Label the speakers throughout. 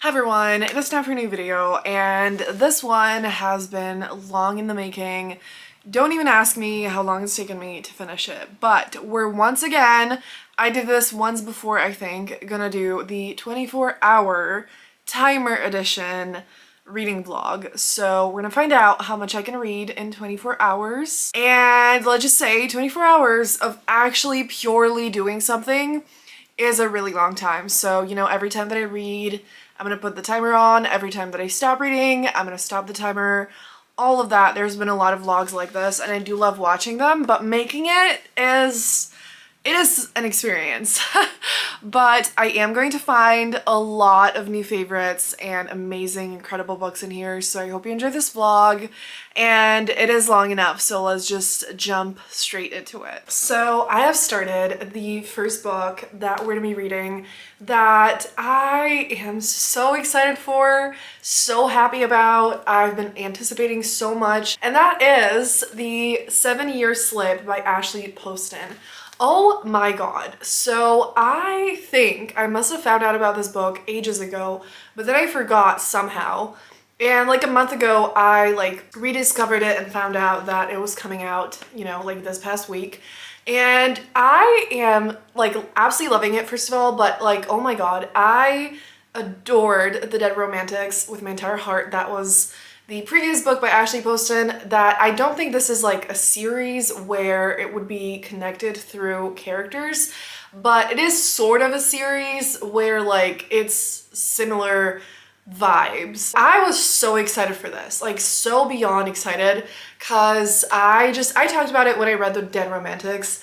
Speaker 1: Hi everyone, it is time for a new video, and this one has been long in the making. Don't even ask me how long it's taken me to finish it, but we're once again, I did this once before I think, gonna do the 24-hour timer edition reading vlog. So we're gonna find out how much I can read in 24 hours. And let's just say 24 hours of actually purely doing something is a really long time. So, you know, every time that I read, I'm gonna put the timer on. Every time that I stop reading, I'm gonna stop the timer. All of that. There's been a lot of vlogs like this and I do love watching them, but making it is an experience. But I am going to find a lot of new favorites and amazing, incredible books in here, so I hope you enjoy this vlog. And it is long enough, so let's just jump straight into it. So I have started the first book that we're gonna be reading that I am so excited for, so happy about, I've been anticipating so much, and that is The 7-Year Slip by Ashley Poston. Oh my god. So I think I must have found out about this book ages ago, but then I forgot somehow. And like a month ago, I like rediscovered it and found out that it was coming out, you know, like this past week. And I am like absolutely loving it, first of all, but like, oh my god, I adored The Dead Romantics with my entire heart. That was the previous book by Ashley Poston. That I don't think this is like a series where it would be connected through characters, but it is sort of a series where like it's similar vibes. I was so excited for this, like so beyond excited, because I talked about it when I read The Dead Romantics,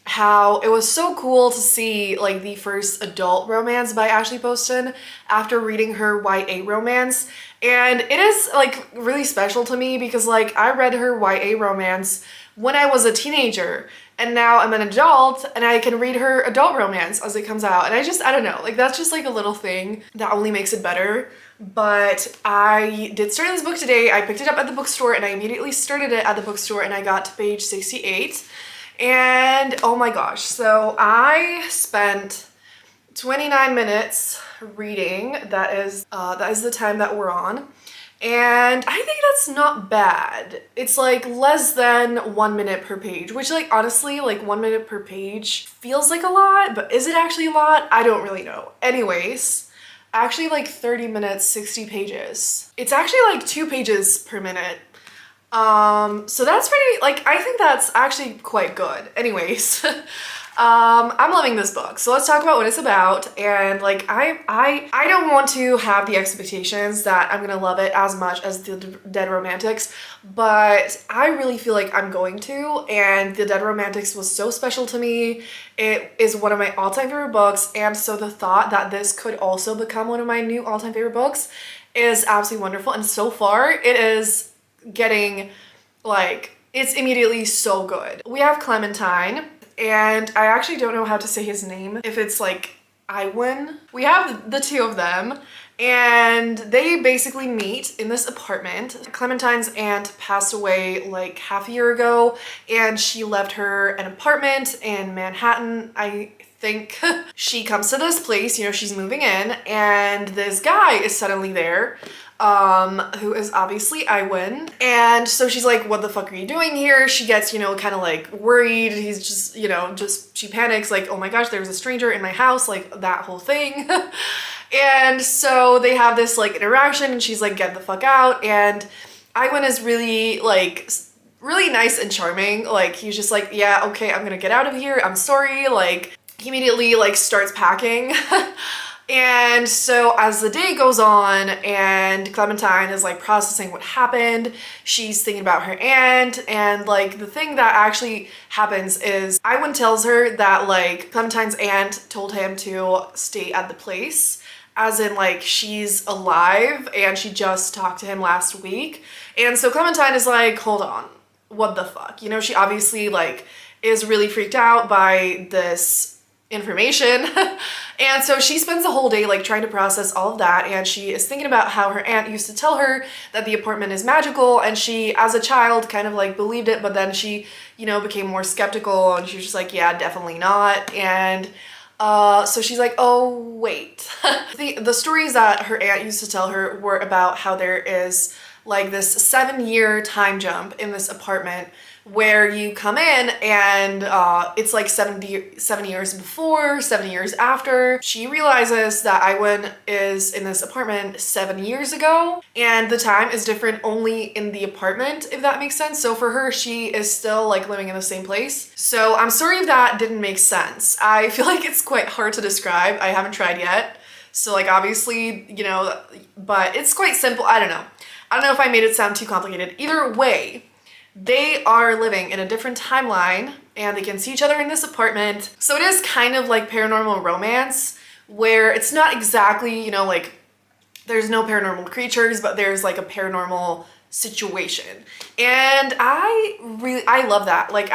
Speaker 1: how it was so cool to see like the first adult romance by Ashley Poston after reading her YA romance. And it is like really special to me because like I read her YA romance when I was a teenager, and now I'm an adult and I can read her adult romance as it comes out. And I don't know, like that's just like a little thing that only makes it better. But I did start this book today. I picked it up at the bookstore and I immediately started it at the bookstore, and I got to page 68. And oh my gosh, so I spent 29 minutes reading. That is the time that we're on. And I think that's not bad. It's like less than 1 minute per page, which like honestly, like 1 minute per page feels like a lot, but is it actually a lot? I don't really know. Anyways, actually like 30 minutes, 60 pages. It's actually like 2 pages per minute. So that's pretty, like, I think that's actually quite good. Anyways, I'm loving this book. So let's talk about what it's about. And like, I don't want to have the expectations that I'm gonna love it as much as The Dead Romantics, but I really feel like I'm going to. And The Dead Romantics was so special to me. It is one of my all-time favorite books. And so the thought that this could also become one of my new all-time favorite books is absolutely wonderful. And so far it is getting like, it's immediately so good. We have Clementine, and I actually don't know how to say his name, if it's like Iwan. We have the two of them, and they basically meet in this apartment. Clementine's aunt passed away like half a year ago, and she left her an apartment in Manhattan, I think. She comes to this place, you know, she's moving in, and this guy is suddenly there, who is obviously Iwan. And so she's like, what the fuck are you doing here? She gets, you know, kind of like worried. He's just, you know, she panics like, oh my gosh, there's a stranger in my house, like that whole thing. And so they have this like interaction, and she's like, get the fuck out. And Iwan is really like, really nice and charming. Like he's just like, yeah, okay, I'm gonna get out of here. I'm sorry. Like he immediately like starts packing. And so as the day goes on and Clementine is like processing what happened, she's thinking about her aunt, and like the thing that actually happens is Iwan tells her that like Clementine's aunt told him to stay at the place, as in like she's alive and she just talked to him last week. And so Clementine is like, hold on, what the fuck? You know, she obviously like is really freaked out by this information. And so she spends the whole day like trying to process all of that, and she is thinking about how her aunt used to tell her that the apartment is magical, and she as a child kind of like believed it, but then she, you know, became more skeptical, and she was just like, yeah, definitely not. And So she's like, oh, wait. The stories that her aunt used to tell her were about how there is like this 7-year time jump in this apartment where you come in and it's like 7 years before, 7 years after. She realizes that Iwan is in this apartment 7 years ago, and the time is different only in the apartment, if that makes sense. So for her, she is still like living in the same place. So I'm sorry if that didn't make sense. I feel like it's quite hard to describe. I haven't tried yet. So like obviously, you know, but it's quite simple. I don't know. I don't know if I made it sound too complicated. Either way, they are living in a different timeline and they can see each other in this apartment. So it is kind of like paranormal romance where it's not exactly, you know, like there's no paranormal creatures, but there's like a paranormal situation. And I love that. Like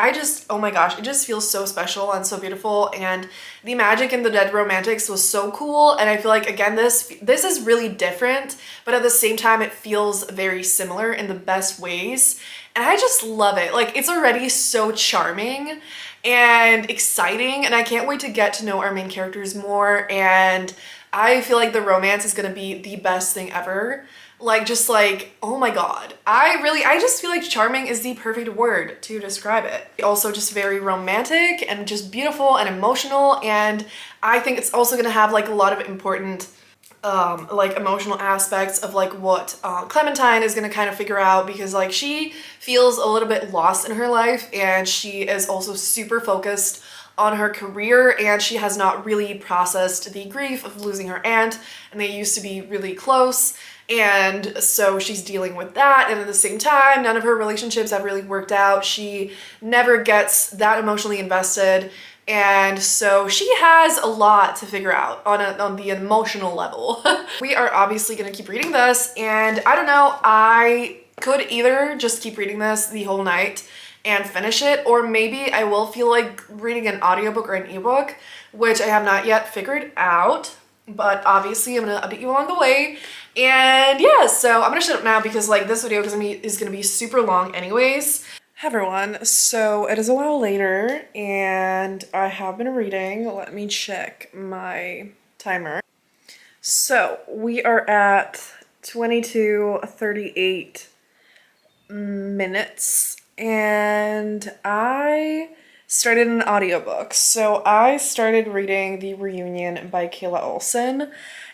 Speaker 1: oh my gosh, it just feels so special and so beautiful. And the magic in the Dead Romantics was so cool. And I feel like, again, this is really different, but at the same time, it feels very similar in the best ways. And I just love it. Like, it's already so charming and exciting, and I can't wait to get to know our main characters more. And I feel like the romance is gonna be the best thing ever. Like, just like, oh my god. I just feel like charming is the perfect word to describe it. Also just very romantic and just beautiful and emotional, and I think it's also gonna have like a lot of important like emotional aspects of like what Clementine is gonna kind of figure out, because like she feels a little bit lost in her life, and she is also super focused on her career, and she has not really processed the grief of losing her aunt, and they used to be really close, and so she's dealing with that. And at the same time, none of her relationships have really worked out. She never gets that emotionally invested, and so she has a lot to figure out on the emotional level. We are obviously gonna keep reading this, and I don't know, I could either just keep reading this the whole night and finish it, or maybe I will feel like reading an audiobook or an ebook, which I have not yet figured out, but obviously I'm gonna update you along the way. And yeah, so I'm gonna shut up now because like this video is gonna be super long anyways. Hi everyone, so it is a while later and I have been reading. Let me check my timer. So we are at 22:38 minutes, and I started an audiobook. So I started reading The Reunion by Kayla Olson.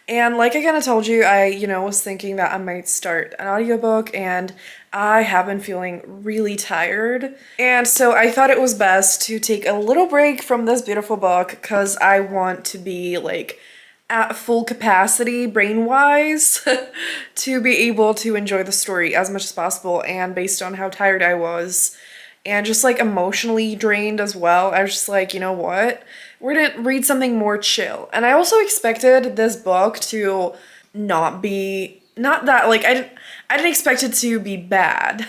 Speaker 1: And like I kind of told you, I, was thinking that I might start an audiobook, and I have been feeling really tired. And so I thought it was best to take a little break from this beautiful book because I want to be like at full capacity brain-wise to be able to enjoy the story as much as possible. And based on how tired I was and just like emotionally drained as well, I was just like, you know what? We're gonna read something more chill. And I also expected this book to not that, like, I didn't expect it to be bad,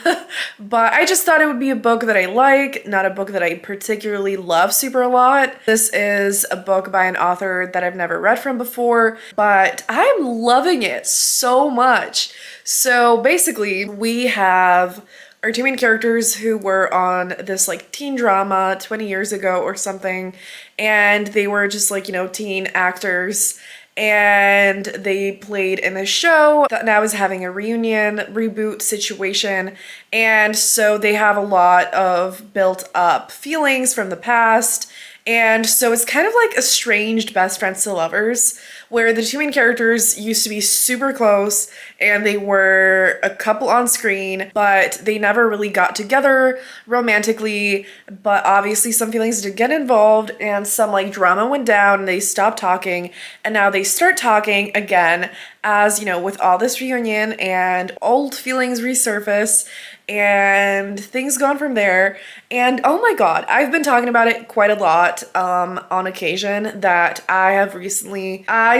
Speaker 1: but I just thought it would be a book that I like, not a book that I particularly love super a lot. This is a book by an author that I've never read from before, but I'm loving it so much. So basically, we have our two main characters who were on this like teen drama 20 years ago or something, and they were just like, teen actors, and they played in this show that now is having a reunion reboot situation. And so they have a lot of built up feelings from the past. And so it's kind of like estranged best friends to lovers, where the two main characters used to be super close and they were a couple on screen, but they never really got together romantically. But obviously some feelings did get involved and some like drama went down and they stopped talking, and now they start talking again as, with all this reunion and old feelings resurface and things gone from there. And oh my god, I've been talking about it quite a lot on occasion that I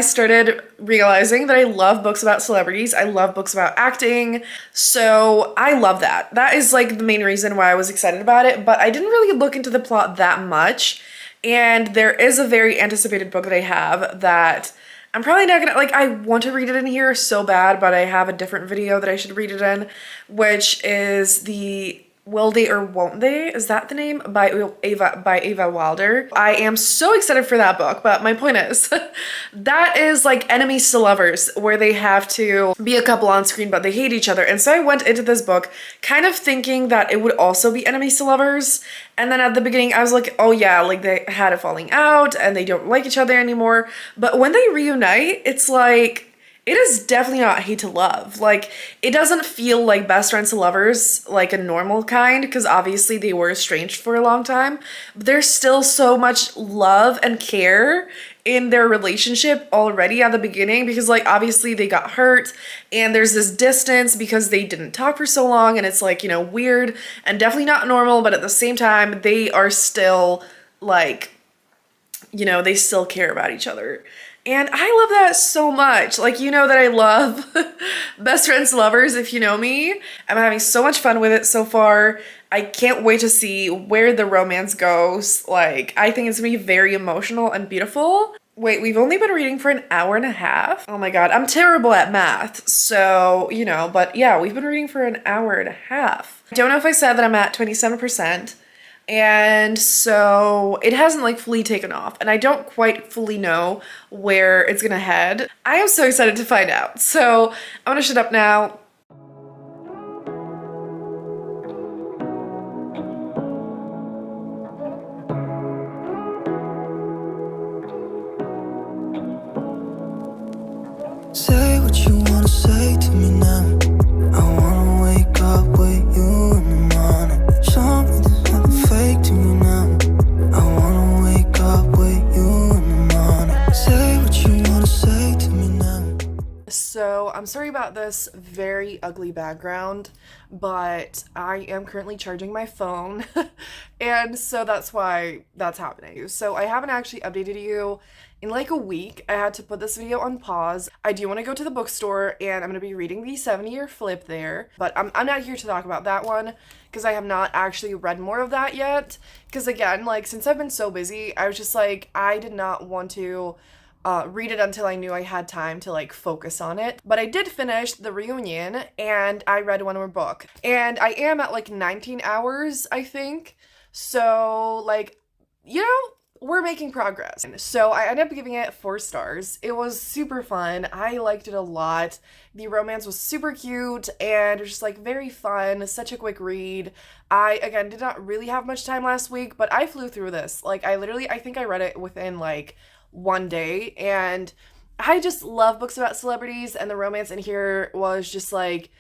Speaker 1: started realizing that I love books about celebrities. I love books about acting. So I love that. That is like the main reason why I was excited about it, but I didn't really look into the plot that much. And there is a very anticipated book that I have that I'm probably not gonna, like, I want to read it in here so bad, but I have a different video that I should read it in, which is Will They or Won't They? Is that the name? By Ava Wilder. I am so excited for that book, but my point is that is like enemies to lovers, where they have to be a couple on screen but they hate each other. And so I went into this book kind of thinking that it would also be enemies to lovers, and then at the beginning I was like, oh yeah, like they had a falling out and they don't like each other anymore. But when they reunite, it's like, it is definitely not hate to love. Like, it doesn't feel like best friends to lovers, like a normal kind, because obviously they were estranged for a long time. But there's still so much love and care in their relationship already at the beginning, because like obviously they got hurt and there's this distance because they didn't talk for so long, and it's like, you know, weird and definitely not normal, but at the same time they are still like, you know, they still care about each other. And I love that so much. Like, you know that I love best friends to lovers if you know me. I'm having so much fun with it so far. I can't wait to see where the romance goes. Like, I think it's gonna be very emotional and beautiful. Wait, we've only been reading for an hour and a half? Oh my god, I'm terrible at math. So, you know, but yeah, we've been reading for an hour and a half. I don't know if I said that I'm at 27%. And so it hasn't like fully taken off, and I don't quite fully know where it's gonna head. I am so excited to find out. So I'm gonna shut up now.
Speaker 2: Say what you wanna say to me now. I wanna wake up with you in the morning. Show me there's nothing fake to me now. I wanna wake up with you in the morning. Say what you wanna say to me now.
Speaker 1: So I'm sorry about this very ugly background, but I am currently charging my phone and so that's why that's happening. So I haven't actually updated you in like a week. I had to put this video on pause. I do want to go to the bookstore and I'm going to be reading the 70-year flip there, but I'm not here to talk about that one because I have not actually read more of that yet. Because again, like, since I've been so busy, I was just like, I did not want to read it until I knew I had time to like focus on it. But I did finish The Reunion and I read one more book. And I am at like 19 hours, I think. So like, you know, we're making progress. So I ended up giving it 4 stars. It was super fun. I liked it a lot. The romance was super cute and it was just like very fun. Such a quick read. I, again, did not really have much time last week, but I flew through this. Like, I think I read it within like one day, and I just love books about celebrities, and the romance in here was just like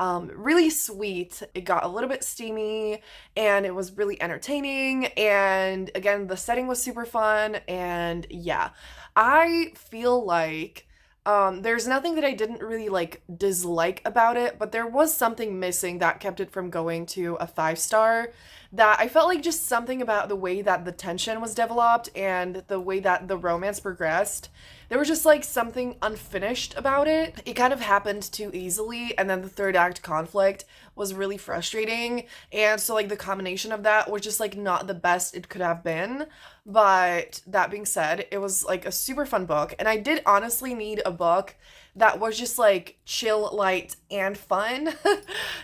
Speaker 1: really sweet. It got a little bit steamy and it was really entertaining, and again, the setting was super fun. And yeah, I feel like there's nothing that I didn't really like dislike about it, but there was something missing that kept it from going to a 5-star. That I felt like just something about the way that the tension was developed and the way that the romance progressed. There was just like something unfinished about it. It kind of happened too easily, and then the third act conflict was really frustrating. And so like the combination of that was just like not the best it could have been. But that being said, it was like a super fun book, and I did honestly need a book that was just like chill, light, and fun.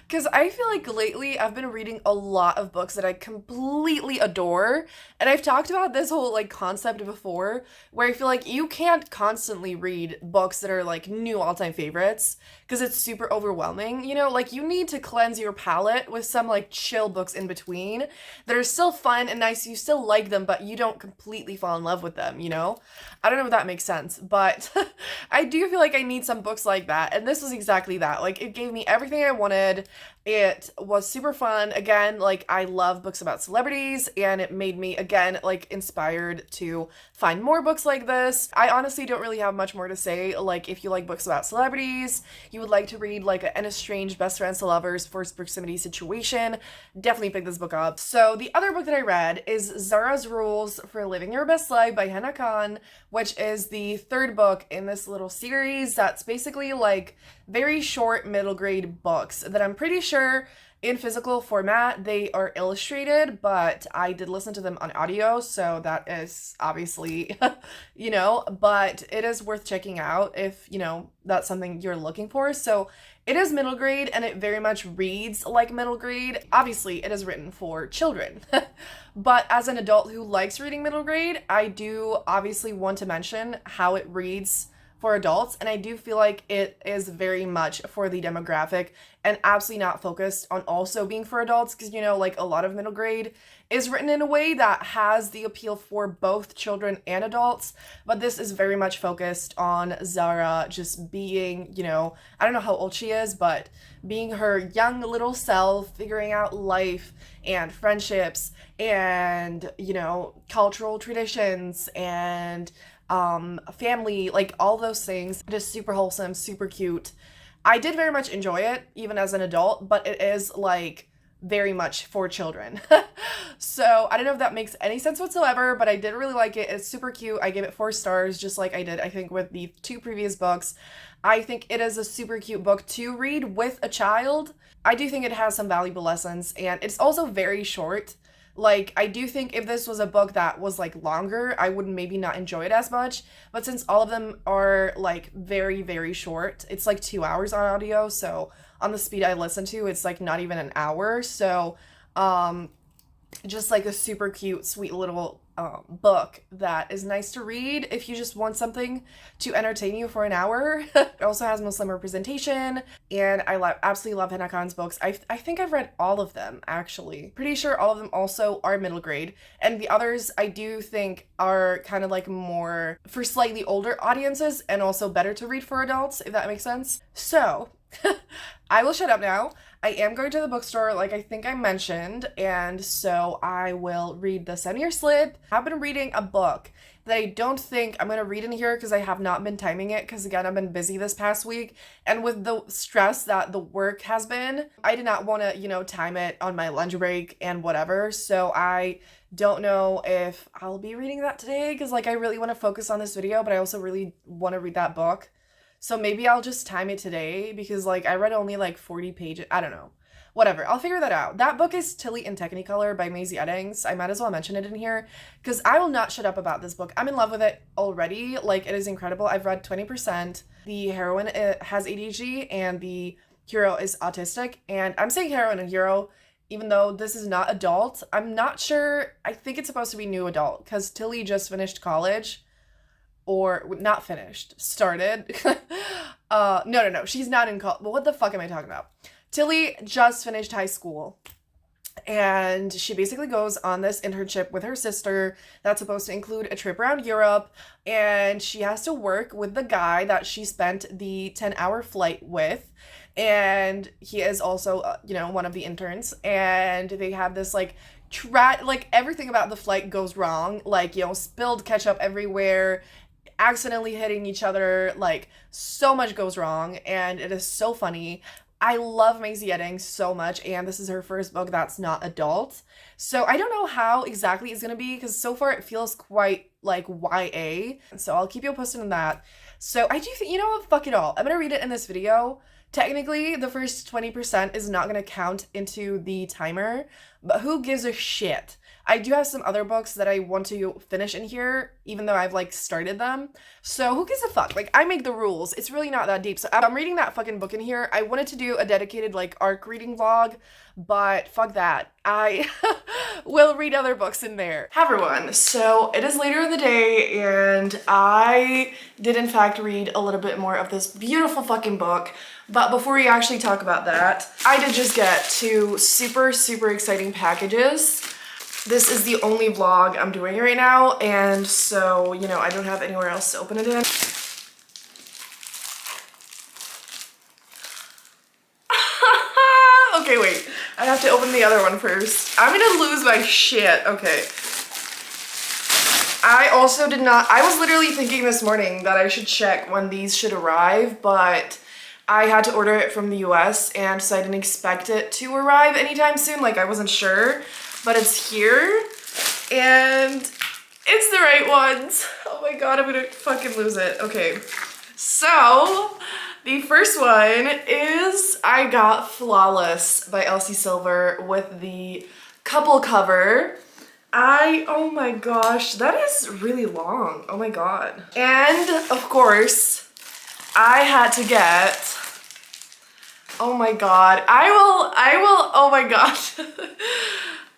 Speaker 1: Because I feel like lately I've been reading a lot of books that I completely adore, and I've talked about this whole like concept before, where I feel like you can't constantly read books that are like new all-time favorites because it's super overwhelming, you know? Like, you need to cleanse your palate with some like chill books in between that are still fun and nice. You still like them, but you don't completely fall in love with them, you know? I don't know if that makes sense, but I do feel like I need some books like that, and this was exactly that. Like, it gave me everything I wanted. It was super fun. Again, like, I love books about celebrities, and it made me, again, like, inspired to find more books like this. I honestly don't really have much more to say. Like, if you like books about celebrities, you would like to read, like, an estranged best friends to lovers forced proximity situation, definitely pick this book up. So, the other book that I read is Zara's Rules for Living Your Best Life by Hannah Khan, which is the 3rd book in this little series that that's basically like very short middle grade books that I'm pretty sure in physical format they are illustrated, but I did listen to them on audio, so that is obviously, but it is worth checking out if, that's something you're looking for. So it is middle grade and it very much reads like middle grade. Obviously, it is written for children. But as an adult who likes reading middle grade, I do obviously want to mention how it reads for adults, and I do feel like it is very much for the demographic and absolutely not focused on also being for adults, because like a lot of middle grade is written in a way that has the appeal for both children and adults, but this is very much focused on Zara just being, I don't know how old she is, but being her young little self, figuring out life and friendships and, cultural traditions and family, like all those things. Just super wholesome, super cute. I did very much enjoy it, even as an adult, but it is like very much for children. So I don't know if that makes any sense whatsoever, but I did really like it. It's super cute. I gave it 4 stars, just like I did, I think, with the 2 previous books. I think it is a super cute book to read with a child. I do think it has some valuable lessons, and it's also very short. Like, I do think if this was a book that was, like, longer, I would maybe not enjoy it as much. But since all of them are, like, very, very short, it's, like, 2 hours on audio. So on the speed I listen to, it's, like, not even an hour. So, just, like, a super cute, sweet little book that is nice to read if you just want something to entertain you for an hour. It also has Muslim representation, and I absolutely love Hannah Khan's books. I think I've read all of them, actually. Pretty sure all of them also are middle grade, and the others I do think are kind of like more for slightly older audiences and also better to read for adults, if that makes sense. So I will shut up now. I am going to the bookstore, like I think I mentioned, and so I will read the Send Me Your Slip. I've been reading a book that I don't think I'm going to read in here because I have not been timing it, because again, I've been busy this past week, and with the stress that the work has been, I did not want to, time it on my lunch break and whatever, so I don't know if I'll be reading that today, because like I really want to focus on this video, but I also really want to read that book. So maybe I'll just time it today, because like I read only like 40 pages. I don't know. Whatever. I'll figure that out. That book is Tilly in Technicolor by Maisie Eddings. I might as well mention it in here because I will not shut up about this book. I'm in love with it already. Like, it is incredible. I've read 20%. The heroine has ADHD and the hero is autistic. And I'm saying heroine and hero even though this is not adult. I'm not sure. I think it's supposed to be new adult because Tilly just finished college. Or not finished, started. No. She's not in college. Well, what the fuck am I talking about? Tilly just finished high school. And she basically goes on this internship with her sister that's supposed to include a trip around Europe. And she has to work with the guy that she spent the 10-hour flight with. And he is also, one of the interns. And they have this, everything about the flight goes wrong. Spilled ketchup everywhere, accidentally hitting each other, so much goes wrong, and it is so funny. I love Maisie Eddings so much, and this is her first book that's not adult, so I don't know how exactly it's gonna be, because so far it feels quite like YA, so I'll keep you posted on that. So I do think, fuck it all, I'm gonna read it in this video. Technically, the first 20% is not gonna count into the timer, but who gives a shit? I do have some other books that I want to finish in here, even though I've, started them. So who gives a fuck? I make the rules. It's really not that deep. So I'm reading that fucking book in here. I wanted to do a dedicated, arc reading vlog, but fuck that. I will read other books in there. Hi, everyone. So it is later in the day, and I did, in fact, read a little bit more of this beautiful fucking book. But before we actually talk about that, I did just get 2 super, super exciting packages. This is the only vlog I'm doing right now, and so, I don't have anywhere else to open it in. Okay, wait. I have to open the other one first. I'm gonna lose my shit. Okay. I also did not... I was literally thinking this morning that I should check when these should arrive, but I had to order it from the US, and so I didn't expect it to arrive anytime soon. I wasn't sure. But it's here, and it's the right ones. Oh my god, I'm gonna fucking lose it. Okay, So the first one is I got Flawless by Elsie Silver with the couple cover. Oh my gosh, that is really long. Oh my god. And of course, I had to get, oh my god, oh my gosh.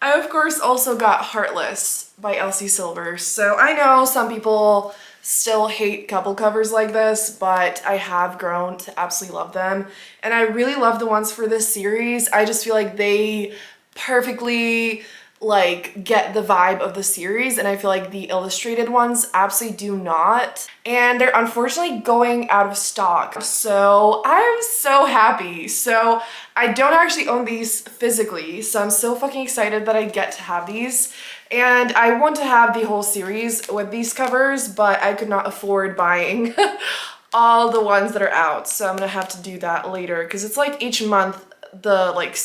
Speaker 1: I of course also got Heartless by Elsie Silver. So I know some people still hate couple covers like this, but I have grown to absolutely love them. And I really love the ones for this series. I just feel like they perfectly like get the vibe of the series, and I feel like the illustrated ones absolutely do not, and they're unfortunately going out of stock. So I'm so happy. So I don't actually own these physically, so I'm so fucking excited that I get to have these, and I want to have the whole series with these covers, but I could not afford buying all the ones that are out, so I'm gonna have to do that later because it's like each month the like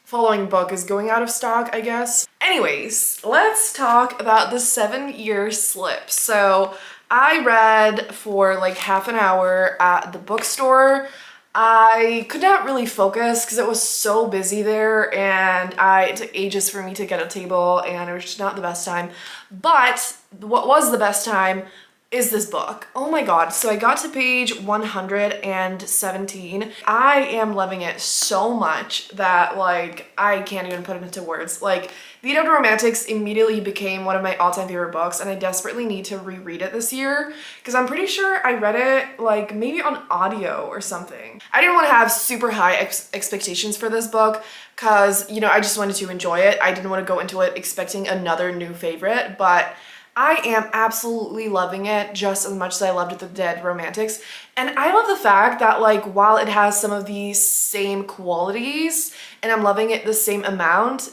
Speaker 1: following book is going out of stock, I guess. Anyways, let's talk about the 7-year slip. So I read for like half an hour at the bookstore. I could not really focus because it was so busy there, and it took ages for me to get a table, and it was just not the best time. But what was the best time is this book. Oh my god. So I got to page 117. I am loving it so much that like I can't even put it into words. Like The Romantics immediately became one of my all-time favorite books, and I desperately need to reread it this year because I'm pretty sure I read it like maybe on audio or something. I didn't want to have super high expectations for this book because, you know, I just wanted to enjoy it. I didn't want to go into it expecting another new favorite, but I am absolutely loving it just as much as I loved The Dead Romantics. And I love the fact that like while it has some of these same qualities and I'm loving it the same amount,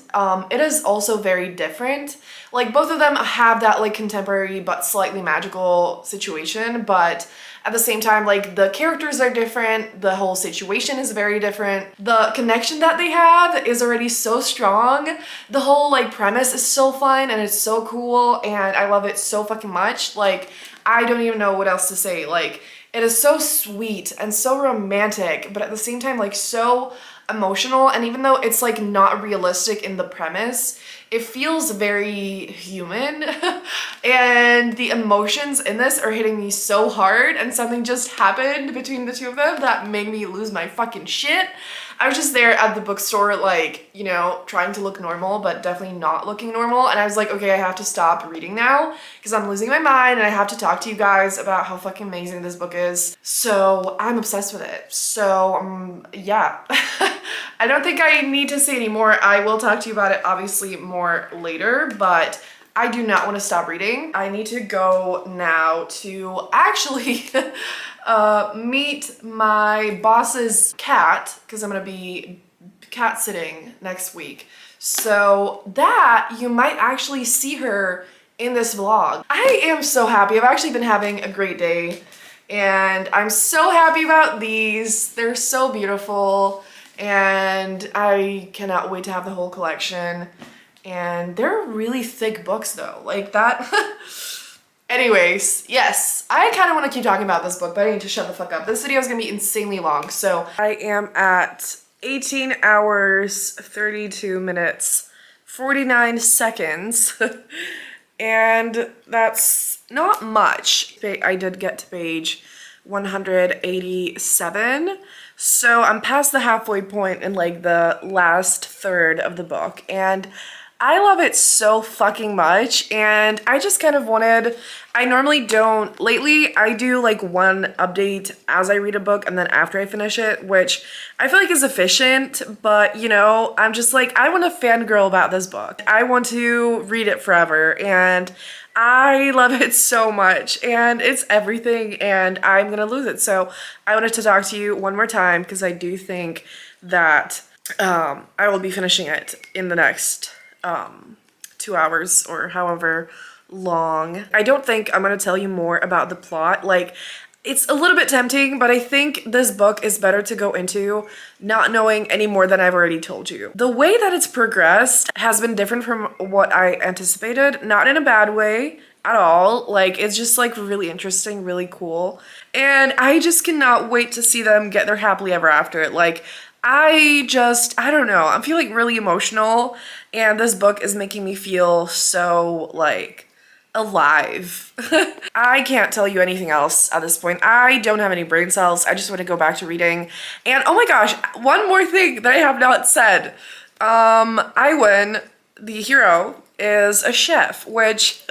Speaker 1: it is also very different. Like both of them have that like contemporary but slightly magical situation, but at the same time, like the characters are different, the whole situation is very different. The connection that they have is already so strong. The whole like premise is so fun and it's so cool, and I love it so fucking much. Like I don't even know what else to say. Like it is so sweet and so romantic, but at the same time like so emotional, and even though it's like not realistic in the premise, it feels very human. And the emotions in this are hitting me so hard, and something just happened between the two of them that made me lose my fucking shit. I was just there at the bookstore like, you know, trying to look normal but definitely not looking normal, and I was like, okay, I have to stop reading now because I'm losing my mind and I have to talk to you guys about how fucking amazing this book is. So I'm obsessed with it. So yeah. I don't think I need to say any more. I will talk to you about it obviously more later, but I do not want to stop reading. I need to go now to actually meet my boss's cat because I'm gonna be cat sitting next week. So that you might actually see her in this vlog. I am so happy. I've actually been having a great day, and I'm so happy about these. They're so beautiful, and I cannot wait to have the whole collection. And they're really thick books though, like that. Anyways, yes, I kind of want to keep talking about this book, but I need to shut the fuck up. This video is gonna be insanely long. So I am at 18 hours, 32 minutes, 49 seconds. And that's not much. I did get to page 187. So I'm past the halfway point in like the last third of the book, and I love it so fucking much. And I just kind of wanted, I normally don't, lately I do like one update as I read a book and then after I finish it, which I feel like is efficient, but you know, I'm just like, I want to fangirl about this book. I want to read it forever, and I love it so much, and it's everything, and I'm gonna lose it. So I wanted to talk to you one more time because I do think that I will be finishing it in the next 2 hours or however long. I don't think I'm gonna tell you more about the plot. Like, it's a little bit tempting, but I think this book is better to go into not knowing any more than I've already told you. The way that it's progressed has been different from what I anticipated, not in a bad way, at all. Like, it's just like really interesting, really cool. And I just cannot wait to see them get their happily ever after. Like, I don't know. I'm feeling really emotional, and this book is making me feel so like alive. I can't tell you anything else at this point. I don't have any brain cells. I just want to go back to reading. And oh my gosh, one more thing that I have not said. Iwan, the hero, is a chef, which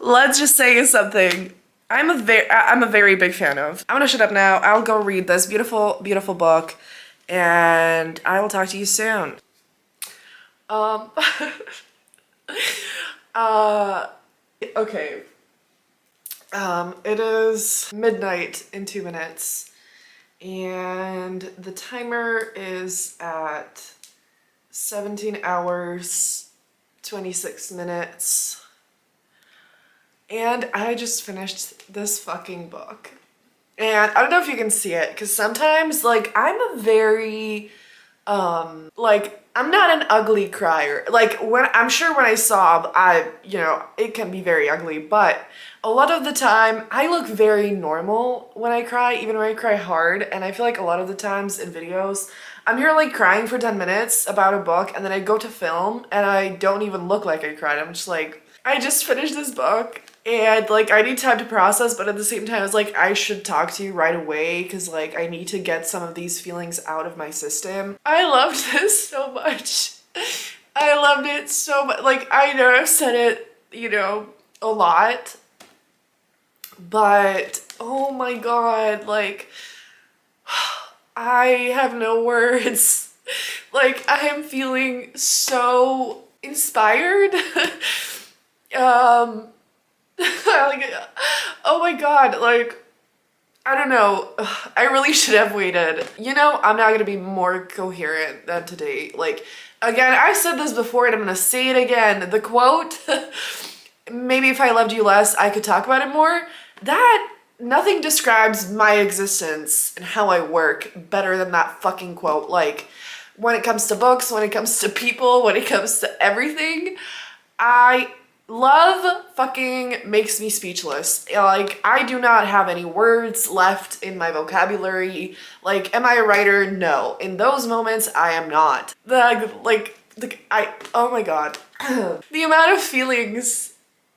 Speaker 1: let's just say is something I'm a very big fan of. I'm gonna shut up now. I'll go read this beautiful, beautiful book, and I will talk to you soon. Okay. It is midnight in 2 minutes, and the timer is at 17 hours, 26 minutes. And I just finished this fucking book. And I don't know if you can see it, because sometimes, like, I'm a very, like, I'm not an ugly crier. Like, I'm sure when I sob, it can be very ugly, but a lot of the time, I look very normal when I cry, even when I cry hard. And I feel like a lot of the times in videos, I'm here, like, crying for 10 minutes about a book, and then I go to film, and I don't even look like I cried. I'm just like, I just finished this book, and like I need time to process, but at the same time I was like, I should talk to you right away because like I need to get some of these feelings out of my system. I loved this so much. I loved it so much. Like, I know I've said it, a lot, but oh my god, like I have no words. Like, I am feeling so inspired. Like, oh my god, like, I don't know. I really should have waited. I'm not gonna be more coherent than today. Like, again, I've said this before and I'm gonna say it again. The quote, maybe if I loved you less, I could talk about it more. That, nothing describes my existence and how I work better than that fucking quote. Like, when it comes to books, when it comes to people, when it comes to everything, love fucking makes me speechless. Like, I do not have any words left in my vocabulary. Like, am I a writer? No. In those moments, I am not. Oh my god. The amount of feelings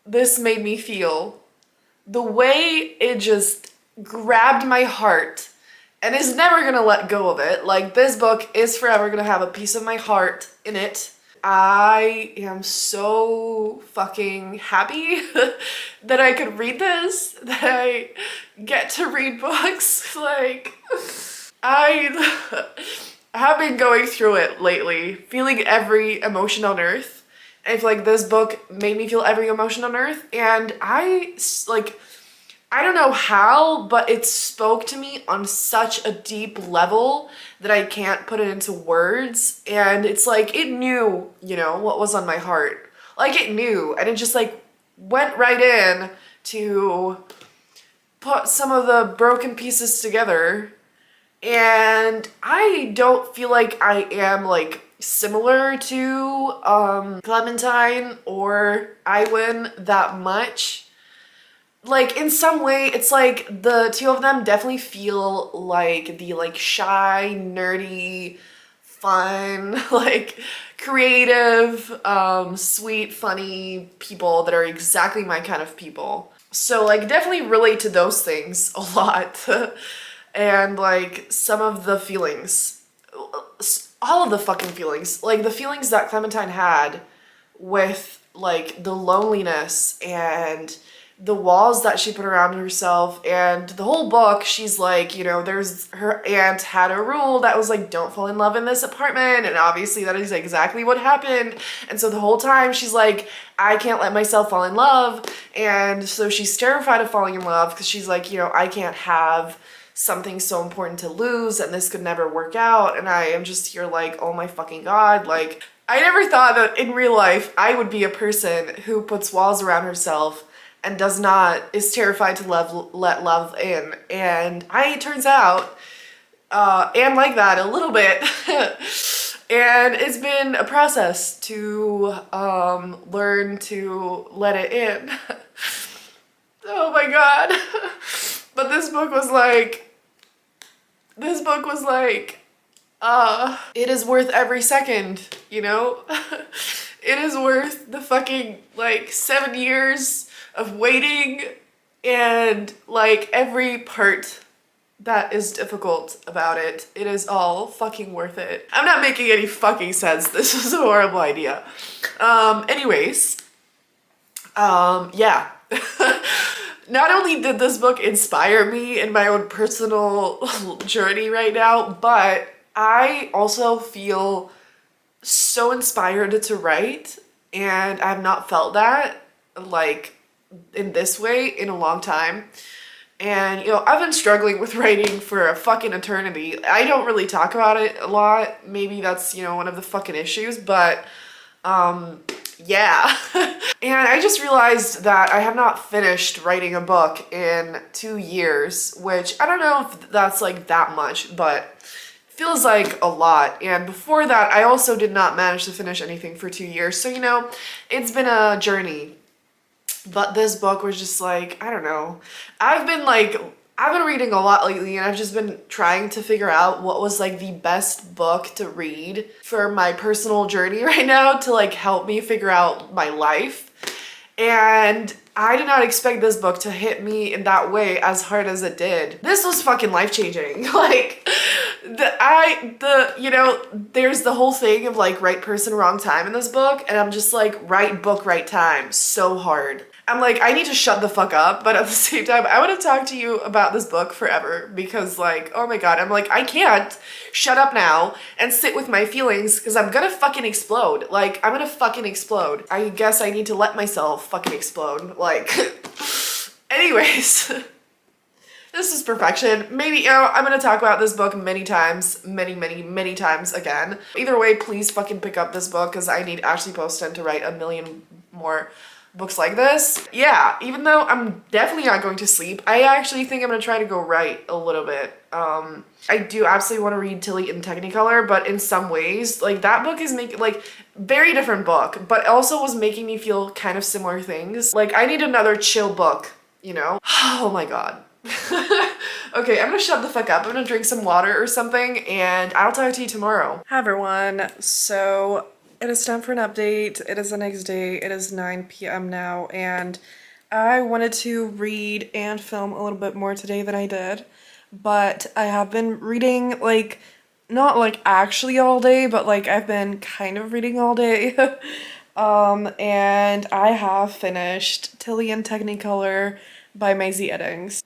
Speaker 1: this made me feel, the way it just grabbed my heart and is never gonna let go of it. Like, this book is forever gonna have a piece of my heart in it. I am so fucking happy that I could read this, that I get to read books. Like, I have been going through it lately, feeling every emotion on earth. I feel like this book made me feel every emotion on earth, and I don't know how, but it spoke to me on such a deep level that I can't put it into words. And it's like, it knew, what was on my heart. Like, it knew, and it just like went right in to put some of the broken pieces together. And I don't feel like I am like similar to Clementine or Iwan that much. Like, in some way, it's like the two of them definitely feel like the like shy, nerdy, fun, like creative, sweet, funny people that are exactly my kind of people. So like, definitely relate to those things a lot. And like some of the feelings, all of the fucking feelings, like the feelings that Clementine had with like the loneliness and the walls that she put around herself. And the whole book, she's like, there's, her aunt had a rule that was like, don't fall in love in this apartment, and obviously that is exactly what happened. And so the whole time she's like, I can't let myself fall in love. And so she's terrified of falling in love because she's like, I can't have something so important to lose, and this could never work out. And I am just here like, oh my fucking god, like, I never thought that in real life I would be a person who puts walls around herself and is terrified to let love in. And turns out, am like that a little bit. And it's been a process to learn to let it in. Oh my god. But this book was like, it is worth every second, you know? It is worth the fucking like 7 years of waiting and like every part that is difficult about it. It is all fucking worth it. I'm not making any fucking sense. This is a horrible idea. Anyways, yeah. Not only did this book inspire me in my own personal journey right now, but I also feel so inspired to write, and I have not felt that like in this way in a long time. And you know, I've been struggling with writing for a fucking eternity. I don't really talk about it a lot. Maybe that's, you know, one of the fucking issues, but yeah. And I just realized that I have not finished writing a book in 2 years, which I don't know if that's like that much, but feels like a lot. And before that, I also did not manage to finish anything for 2 years. So, you know, it's been a journey. But this book was just like, I don't know. I've been reading a lot lately, and I've just been trying to figure out what was like the best book to read for my personal journey right now to like help me figure out my life. And I did not expect this book to hit me in that way as hard as it did. This was fucking life-changing. Like, you know, there's the whole thing of like right person, wrong time in this book, and I'm just like, right book, right time, so hard. I'm like, I need to shut the fuck up, but at the same time, I want to talk to you about this book forever because like, oh my god, I'm like, I can't shut up now and sit with my feelings because I'm gonna fucking explode. Like, I'm gonna fucking explode. I guess I need to let myself fucking explode. Like, anyways, this is perfection. Maybe, you know, I'm gonna talk about this book many times, many times again. Either way, please fucking pick up this book because I need Ashley Poston to write a million more books like this. Yeah, even though I'm definitely not going to sleep, I actually think I'm gonna try to go write a little bit. I do absolutely want to read Tilly in Technicolor, but in some ways, like that book is making like very different book, but also was making me feel kind of similar things. Like I need another chill book, you know? Oh my god. Okay, I'm gonna shut the fuck up. I'm gonna drink some water or something, and I'll talk to you tomorrow. Hi everyone. So it is time for an update. It is the next day. It is 9 p.m. now, and I wanted to read and film a little bit more today than I did, but I have been reading, like, not like actually all day, but like I've been kind of reading all day. And I have finished Tilly in Technicolor by Maisie Eddings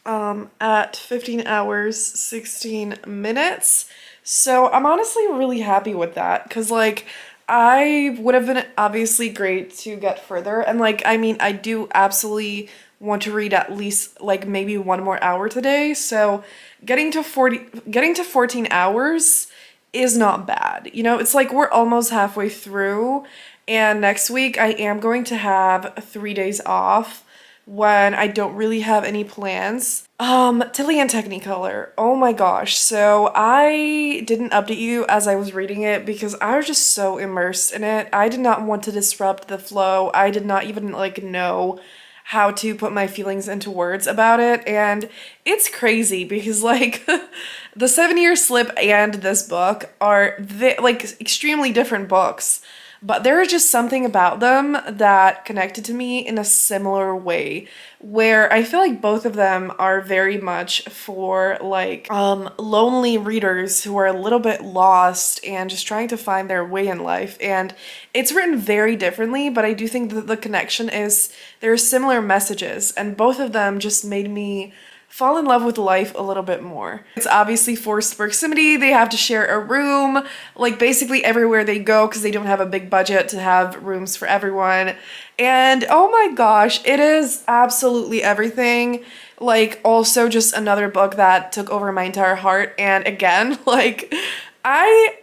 Speaker 1: at 15 hours, 16 minutes. So I'm honestly really happy with that, because like I would have been obviously great to get further, and like I mean I do absolutely want to read at least like maybe 1 more hour today, so getting to 14 hours is not bad. You know, it's like we're almost halfway through, and next week I am going to have 3 days off when I don't really have any plans. Tilly and Technicolor, oh my gosh. So I didn't update you as I was reading it because I was just so immersed in it. I did not want to disrupt the flow. I did not even like know how to put my feelings into words about it, and it's crazy because like the 7-Year Slip and this book are like extremely different books. But there is just something about them that connected to me in a similar way, where I feel like both of them are very much for like lonely readers who are a little bit lost and just trying to find their way in life. And it's written very differently, but I do think that the connection is there are similar messages, and both of them just made me fall in love with life a little bit more. It's obviously forced proximity. They have to share a room, like basically everywhere they go, because they don't have a big budget to have rooms for everyone. And oh my gosh, it is absolutely everything. Like also just another book that took over my entire heart. And again, like I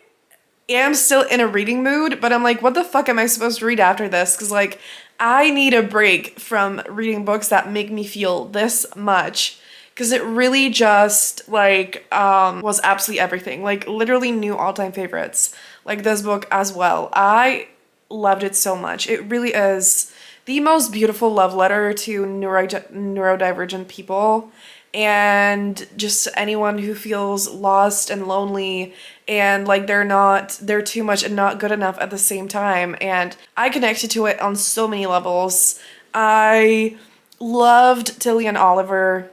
Speaker 1: am still in a reading mood, but I'm like, what the fuck am I supposed to read after this? Because like I need a break from reading books that make me feel this much. because it really just like was absolutely everything. Like literally new all-time favorites. Like this book as well. I loved it so much. It really is the most beautiful love letter to neurodivergent people and just anyone who feels lost and lonely and like they're too much and not good enough at the same time. And I connected to it on so many levels. I loved Tilly and Oliver.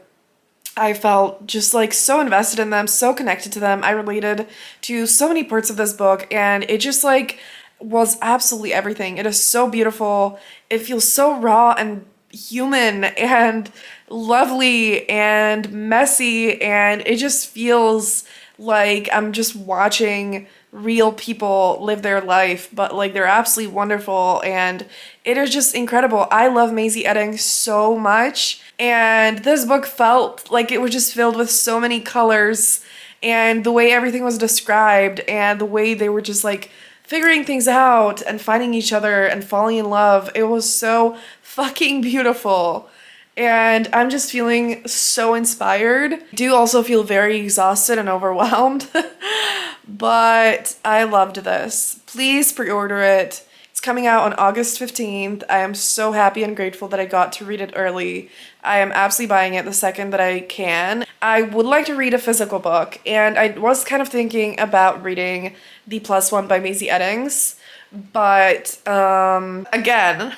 Speaker 1: I felt just like so invested in them, so connected to them. I related to so many parts of this book and it just like was absolutely everything. It is so beautiful. It feels so raw and human and lovely and messy, and it just feels like I'm just watching real people live their life, but like they're absolutely wonderful and it is just incredible. I love Maisie Edding so much, and this book felt like it was just filled with so many colors, and the way everything was described and the way they were just like figuring things out and finding each other and falling in love. It was so fucking beautiful. And I'm just feeling so inspired. I do also feel very exhausted and overwhelmed, but I loved this. Please pre-order it. It's coming out on August 15th. I am so happy and grateful that I got to read it early. I am absolutely buying it the second that I can. I would like to read a physical book, and I was kind of thinking about reading The Plus One by Maisie Eddings, but again,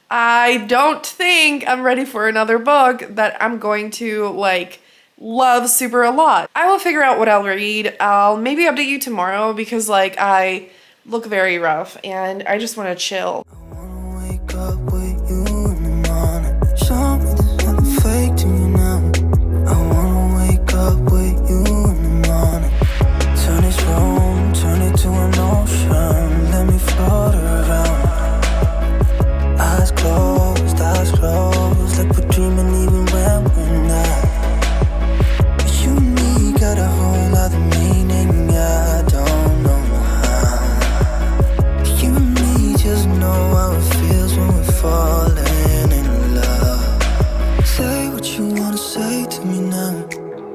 Speaker 1: I don't think I'm ready for another book that I'm going to like love super a lot. I will figure out what I'll read. I'll maybe update you tomorrow because like I look very rough and I just want to chill.
Speaker 2: I wanna wake up with you in the morning. Show me there's nothing fake to me now. I wanna wake up with you in the morning. Turn this room, turn it to an ocean. Let me float around. Eyes closed, like we're dreaming even when we're not. You and me got a whole other meaning, I don't know how. You and me just know how it feels when we're falling in love. Say what you wanna say to me now.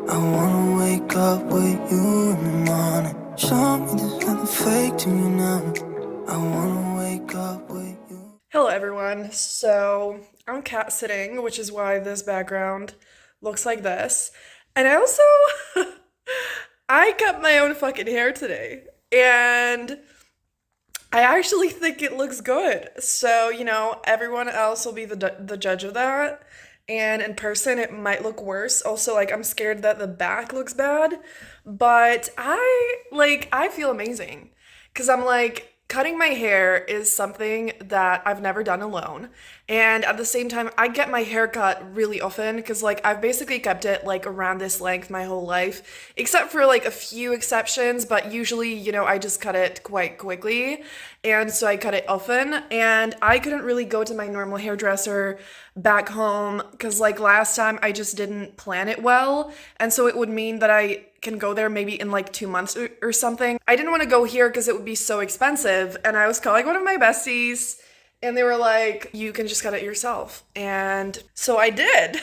Speaker 2: I wanna wake up with you in the morning. Show me there's nothing fake to me now. I wanna wake up with you.
Speaker 1: Hello everyone. So I'm cat sitting, which is why this background looks like this. And I also I cut my own fucking hair today. And I actually think it looks good. So, you know, everyone else will be the judge of that. And in person, it might look worse. Also, like, I'm scared that the back looks bad. But I feel amazing. Because I'm like, cutting my hair is something that I've never done alone. And at the same time, I get my hair cut really often because like I've basically kept it like around this length my whole life, except for like a few exceptions, but usually, you know, I just cut it quite quickly. And so I cut it often, and I couldn't really go to my normal hairdresser back home because like last time I just didn't plan it well. And so it would mean that I can go there maybe in like 2 months or something. I didn't want to go here because it would be so expensive. And I was calling one of my besties and they were like, you can just cut it yourself. And so I did.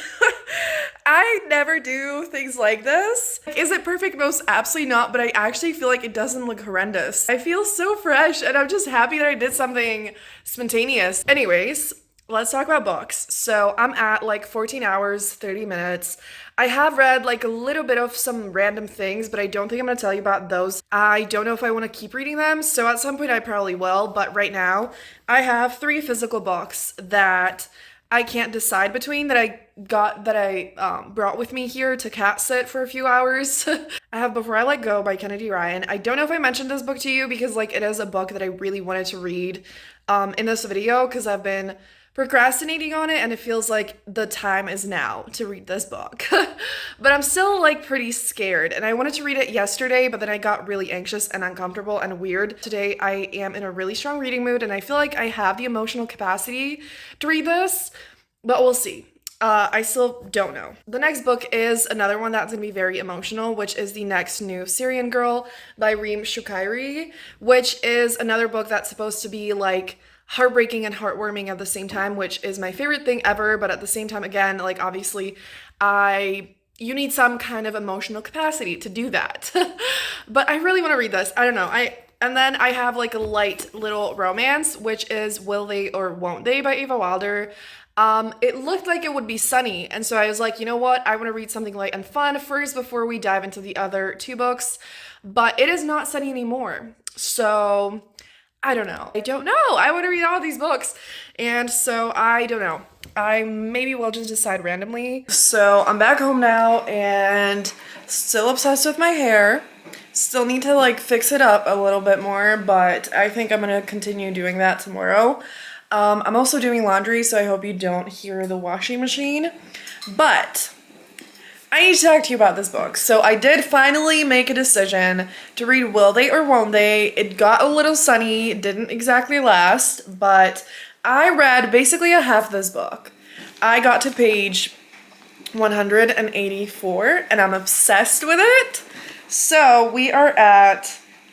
Speaker 1: I never do things like this. Is it perfect? Most absolutely not, but I actually feel like it doesn't look horrendous. I feel so fresh and I'm just happy that I did something spontaneous. Anyways, let's talk about books. So I'm at like 14 hours, 30 minutes. I have read like a little bit of some random things, but I don't think I'm going to tell you about those. I don't know if I want to keep reading them, so at some point I probably will, but right now I have 3 physical books that I can't decide between that I brought with me here to cat sit for a few hours. I have Before I Let Go by Kennedy Ryan. I don't know if I mentioned this book to you because like it is a book that I really wanted to read in this video because I've been procrastinating on it and it feels like the time is now to read this book. But I'm still like pretty scared and I wanted to read it yesterday, but then I got really anxious and uncomfortable and weird. Today I am in a really strong reading mood and I feel like I have the emotional capacity to read this, but we'll see. I still don't know. The next book is another one that's gonna be very emotional, which is The Next New Syrian Girl by Reem Shukairi, which is another book that's supposed to be like heartbreaking and heartwarming at the same time, which is my favorite thing ever. But at the same time, again, like obviously you need some kind of emotional capacity to do that. But I really want to read this. I don't know. And then I have like a light little romance, which is Will They or Won't They by Ava Wilder. It looked like it would be sunny, and so I was like, you know what? I want to read something light and fun first before we dive into the other two books. But it is not sunny anymore. So I don't know. I want to read all these books. And so I don't know. I maybe will just decide randomly. So I'm back home now and still obsessed with my hair. Still need to like fix it up a little bit more, but I think I'm gonna continue doing that tomorrow. I'm also doing laundry, so I hope you don't hear the washing machine. But I need to talk to you about this book. So I did finally make a decision to read Will They or Won't They. It got a little sunny, didn't exactly last, but I read basically a half of this book. I got to page 184 and I'm obsessed with it. So we are at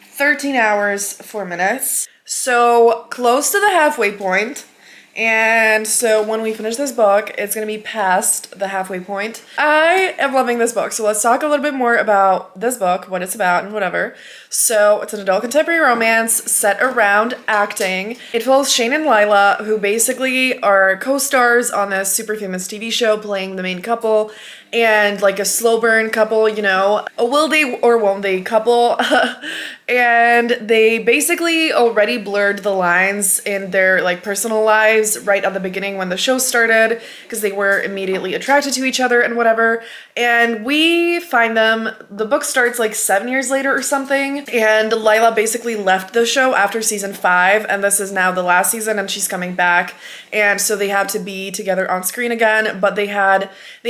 Speaker 1: 13 hours, 4 minutes. So close to the halfway point. And so when we finish this book, it's going to be past the halfway point. I am loving this book. So let's talk a little bit more about this book, what it's about and whatever. So it's an adult contemporary romance set around acting. It follows Shane and Lila, who basically are co-stars on this super famous TV show playing the main couple and like a slow burn couple, you know, a will they or won't they couple. And they basically already blurred the lines in their like personal lives right at the beginning when the show started because they were immediately attracted to each other and whatever. And we find them, the book starts like 7 years later or something, and Lila basically left the show after season 5, and this is now the last season and she's coming back, and so they have to be together on screen again. But they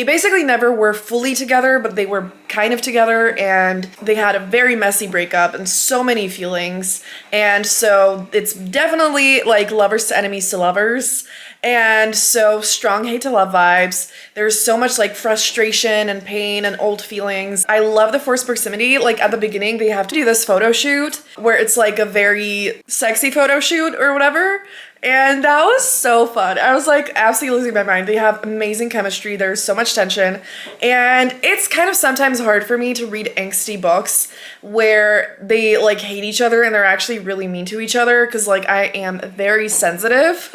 Speaker 1: basically never were fully together, but they were kind of together, and they had a very messy breakup and so many feelings, and so it's definitely like lovers to enemies to lovers. And so strong hate to love vibes. There's so much like frustration and pain and old feelings. I love the forced proximity. Like at the beginning, they have to do this photo shoot where it's like a very sexy photo shoot or whatever. And that was so fun. I was like absolutely losing my mind. They have amazing chemistry. There's so much tension. And it's kind of sometimes hard for me to read angsty books where they like hate each other and they're actually really mean to each other, because like I am very sensitive.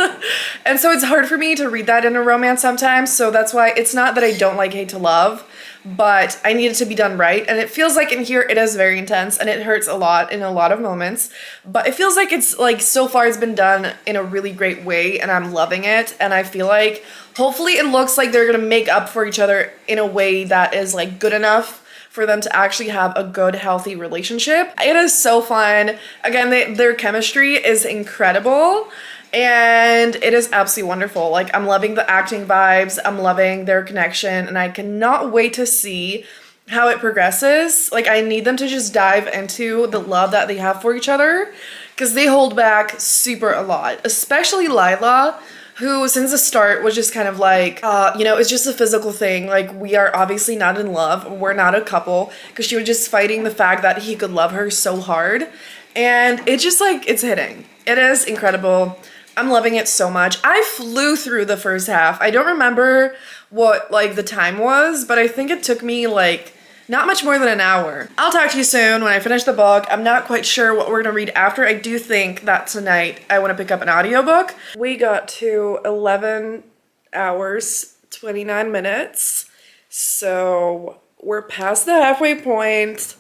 Speaker 1: And so it's hard for me to read that in a romance sometimes. So that's why it's not that I don't like hate to love, but I need it to be done right. And it feels like in here it is very intense and it hurts a lot in a lot of moments, but it feels like it's like so far it's been done in a really great way and I'm loving it. And I feel like hopefully it looks like they're gonna make up for each other in a way that is like good enough for them to actually have a good, healthy relationship. It is so fun. Again, their chemistry is incredible. And it is absolutely wonderful. Like, I'm loving the acting vibes, I'm loving their connection, and I cannot wait to see how it progresses. Like, I need them to just dive into the love that they have for each other, because they hold back super a lot, especially Lila, who since the start was just kind of like, you know, it's just a physical thing. Like, we are obviously not in love, we're not a couple, because she was just fighting the fact that he could love her so hard. And it's just like, it's hitting. It is incredible. I'm loving it so much. I flew through the first half. I don't remember what like the time was, but I think it took me like not much more than an hour. I'll talk to you soon when I finish the book. I'm not quite sure what we're gonna read after. I do think that tonight I want to pick up an audiobook. We got to 11 hours, 29 minutes. So we're past the halfway point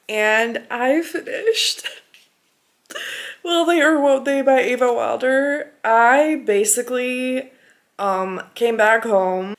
Speaker 1: and I finished Will They or Won't They by Ava Wilder. I basically came back home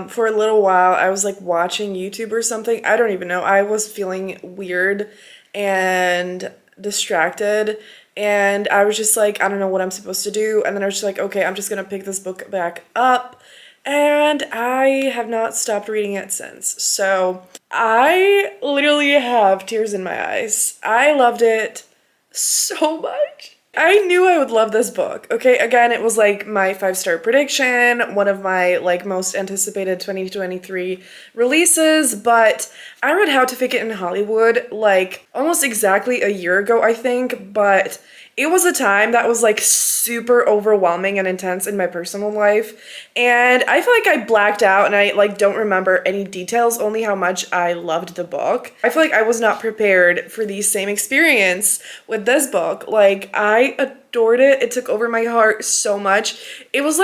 Speaker 1: for a little while. I was like watching YouTube or something. I don't even know. I was feeling weird and distracted, and I was just like, I don't know what I'm supposed to do. And then I was just like, okay, I'm just gonna pick this book back up, and I have not stopped reading it since. So I literally have tears in my eyes. I loved it so much. I knew I would love this book. Okay, again, it was like my 5-star prediction, one of my like most anticipated 2023 releases, but I read How to Fake It in Hollywood like almost exactly a year ago, I think, but it was a time that was like super overwhelming and intense in my personal life. And I feel like I blacked out and I like don't remember any details, only how much I loved the book. I feel like I was not prepared for the same experience with this book. Like I adored it. It took over my heart so much. It was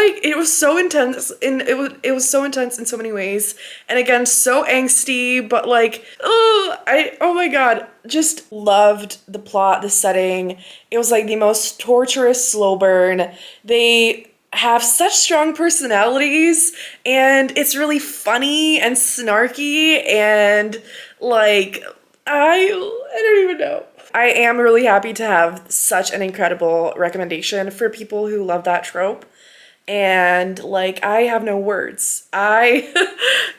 Speaker 1: so intense and it was so intense in so many ways. And again, so angsty, but like, oh my god, just loved the plot, the setting. It was like the most torturous slow burn. They have such strong personalities and it's really funny and snarky and like I don't even know. I am really happy to have such an incredible recommendation for people who love that trope. And like I have no words. I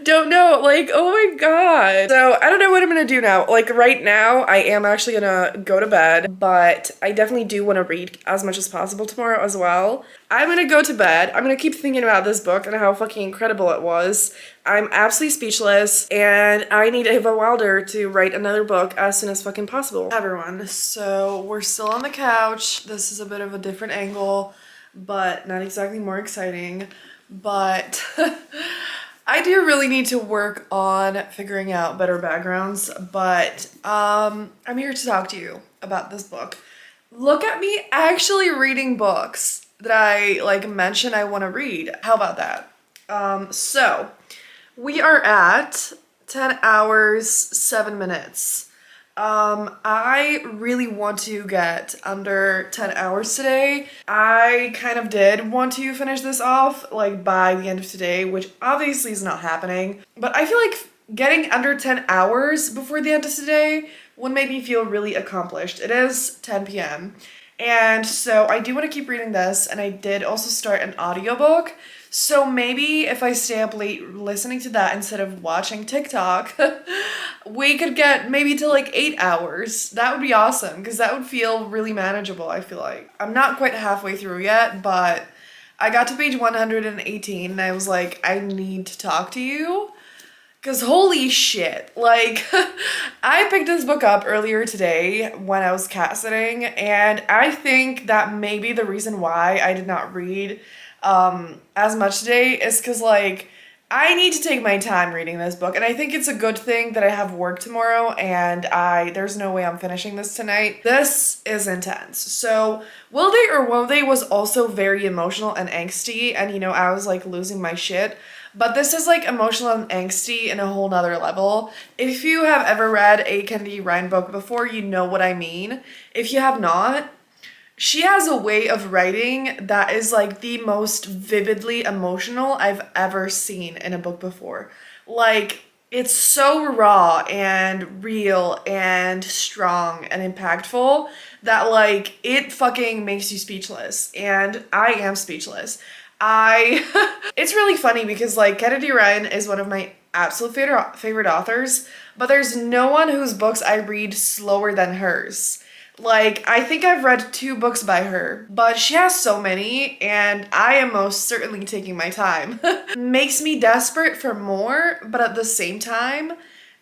Speaker 1: don't know, like, oh my god. So I don't know what I'm gonna do now. Like right now I am actually gonna go to bed, but I definitely do want to read as much as possible tomorrow as well. I'm gonna go to bed. I'm gonna keep thinking about this book and how fucking incredible it was. I'm absolutely speechless and I need Ava Wilder to write another book as soon as fucking possible. Hi everyone, so we're still on the couch. This is a bit of a different angle, but not exactly more exciting. But I do really need to work on figuring out better backgrounds, but I'm here to talk to you about this book. Look at me actually reading books that I like mention I want to read. How about that? So we are at 10 hours, 7 minutes. I really want to get under 10 hours today. I kind of did want to finish this off like by the end of today, which obviously is not happening, but I feel like getting under 10 hours before the end of today would make me feel really accomplished. It is 10 p.m. and so I do want to keep reading this, and I did also start an audiobook. So maybe if I stay up late listening to that instead of watching TikTok, we could get maybe to like 8 hours. That would be awesome because that would feel really manageable, I feel like. I'm not quite halfway through yet, but I got to page 118 and I was like, I need to talk to you. Because holy shit, like, I picked this book up earlier today when I was cat sitting, and I think that maybe the reason why I did not read as much today is because like I need to take my time reading this book, and I think it's a good thing that I have work tomorrow and there's no way I'm finishing this tonight. This is intense. So Will They or Won't They was also very emotional and angsty, and you know, I was like losing my shit. But this is like emotional and angsty in a whole nother level. If you have ever read a Kennedy Ryan book before, you know what I mean. If you have not, she has a way of writing that is like the most vividly emotional I've ever seen in a book before. Like, it's so raw and real and strong and impactful that like it fucking makes you speechless. And I am speechless. It's really funny because like Kennedy Ryan is one of my absolute favorite authors, but there's no one whose books I read slower than hers. Like, I think I've read 2 books by her, but she has so many, and I am most certainly taking my time. Makes me desperate for more, but at the same time,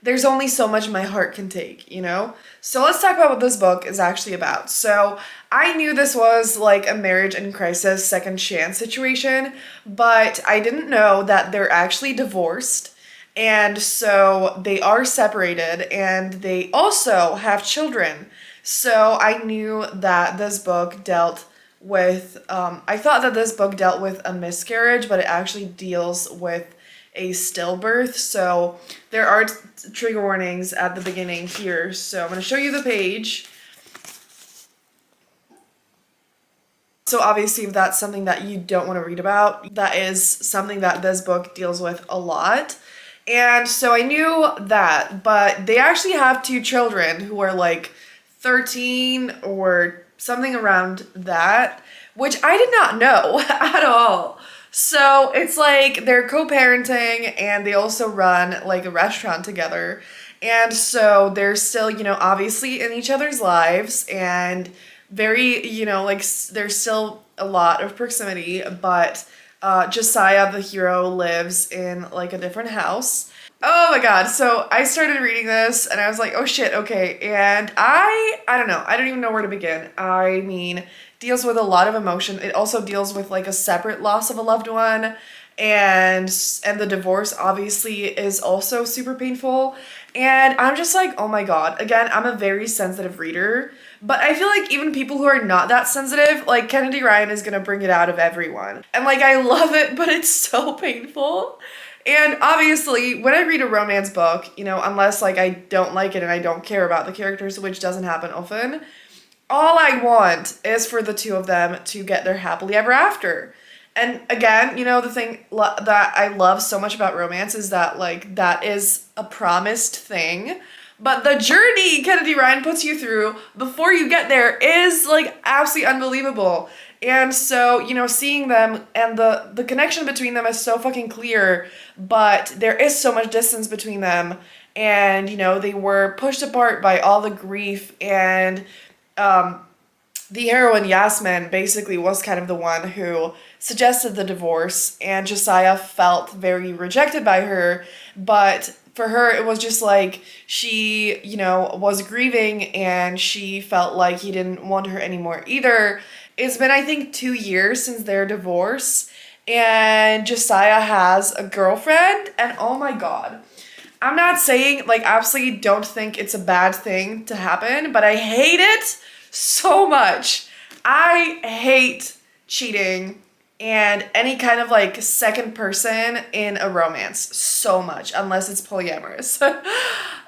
Speaker 1: there's only so much my heart can take, you know? So let's talk about what this book is actually about. So I knew this was like a marriage in crisis, second chance situation, but I didn't know that they're actually divorced. And so they are separated, and they also have children. So I knew that this book dealt with, I thought that this book dealt with a miscarriage, but it actually deals with a stillbirth. So there are trigger warnings at the beginning here. So I'm going to show you the page. So obviously if that's something that you don't want to read about, that is something that this book deals with a lot. And so I knew that, but they actually have 2 children who are like 13 or something around that, which I did not know at all. So it's like they're co-parenting, and they also run like a restaurant together. And so they're still, you know, obviously in each other's lives, and very, you know, like there's still a lot of proximity, but Josiah, the hero, lives in like a different house. Oh my god, so I started reading this and I was like, oh shit, okay. And I don't know, I don't even know where to begin. I mean, deals with a lot of emotion. It also deals with like a separate loss of a loved one, and the divorce obviously is also super painful. And I'm just like, oh my god. Again, I'm a very sensitive reader, but I feel like even people who are not that sensitive, like Kennedy Ryan is gonna bring it out of everyone. And like I love it, but it's so painful. And obviously, when I read a romance book, you know, unless like I don't like it and I don't care about the characters, which doesn't happen often, all I want is for the two of them to get their happily ever after. And again, you know, the thing that I love so much about romance is that like that is a promised thing. But the journey Kennedy Ryan puts you through before you get there is like absolutely unbelievable. And so, you know, seeing them and the connection between them is so fucking clear, but there is so much distance between them. And, you know, they were pushed apart by all the grief, and the heroine Yasmin basically was kind of the one who suggested the divorce, and Josiah felt very rejected by her, but for her it was just like she, you know, was grieving and she felt like he didn't want her anymore either. It's been, I think, 2 years since their divorce, and Josiah has a girlfriend, and oh my god. I'm not saying, like, absolutely don't think it's a bad thing to happen, but I hate it so much. I hate cheating and any kind of like second person in a romance so much, unless it's polyamorous.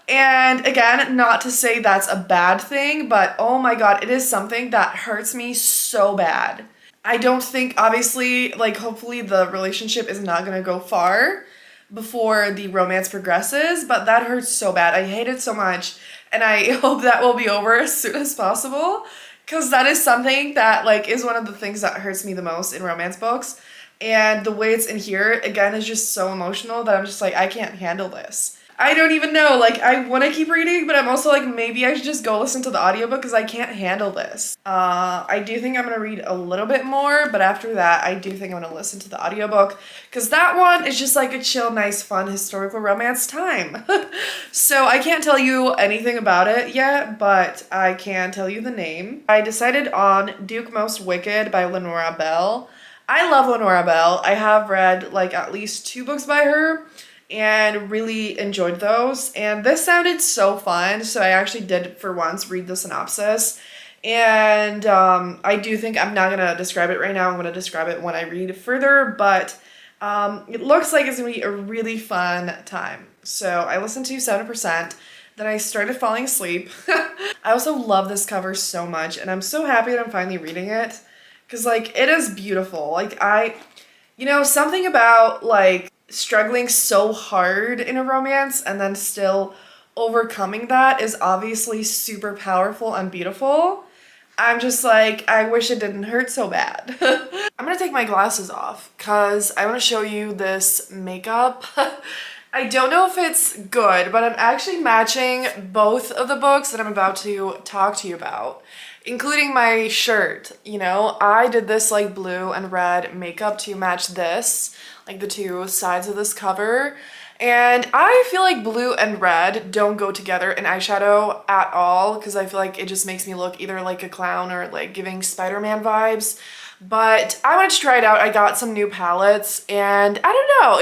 Speaker 1: And again, not to say that's a bad thing, but oh my god, it is something that hurts me so bad. I don't think, obviously, like, hopefully the relationship is not gonna go far before the romance progresses, but that hurts so bad. I hate it so much, and I hope that will be over as soon as possible, because that is something that, like, is one of the things that hurts me the most in romance books. And the way it's in here, again, is just so emotional that I'm just like, I can't handle this. I don't even know, like, I want to keep reading, but I'm also like, maybe I should just go listen to the audiobook because I can't handle this. I do think I'm going to read a little bit more, but after that, I do think I'm going to listen to the audiobook because that one is just like a chill, nice, fun, historical romance time. So I can't tell you anything about it yet, but I can tell you the name. I decided on Duke Most Wicked by Lenora Bell. I love Lenora Bell. I have read like at least 2 books by her and really enjoyed those. And this sounded so fun, so I actually did for once read the synopsis. And I do think I'm not gonna describe it right now. I'm gonna describe it when I read further, but it looks like it's gonna be a really fun time. So I listened to 7%, then I started falling asleep. I also love this cover so much, and I'm so happy that I'm finally reading it, because like it is beautiful. Like you know, something about like struggling so hard in a romance and then still overcoming that is obviously super powerful and beautiful. I'm just like, I wish it didn't hurt so bad. I'm gonna take my glasses off because I want to show you this makeup. I don't know if it's good, but I'm actually matching both of the books that I'm about to talk to you about, including my shirt. You know, I did this like blue and red makeup to match this, like the 2 sides of this cover. And I feel like blue and red don't go together in eyeshadow at all, because I feel like it just makes me look either like a clown or like giving Spider-Man vibes. But I wanted to try it out. I got some new palettes, and I don't know,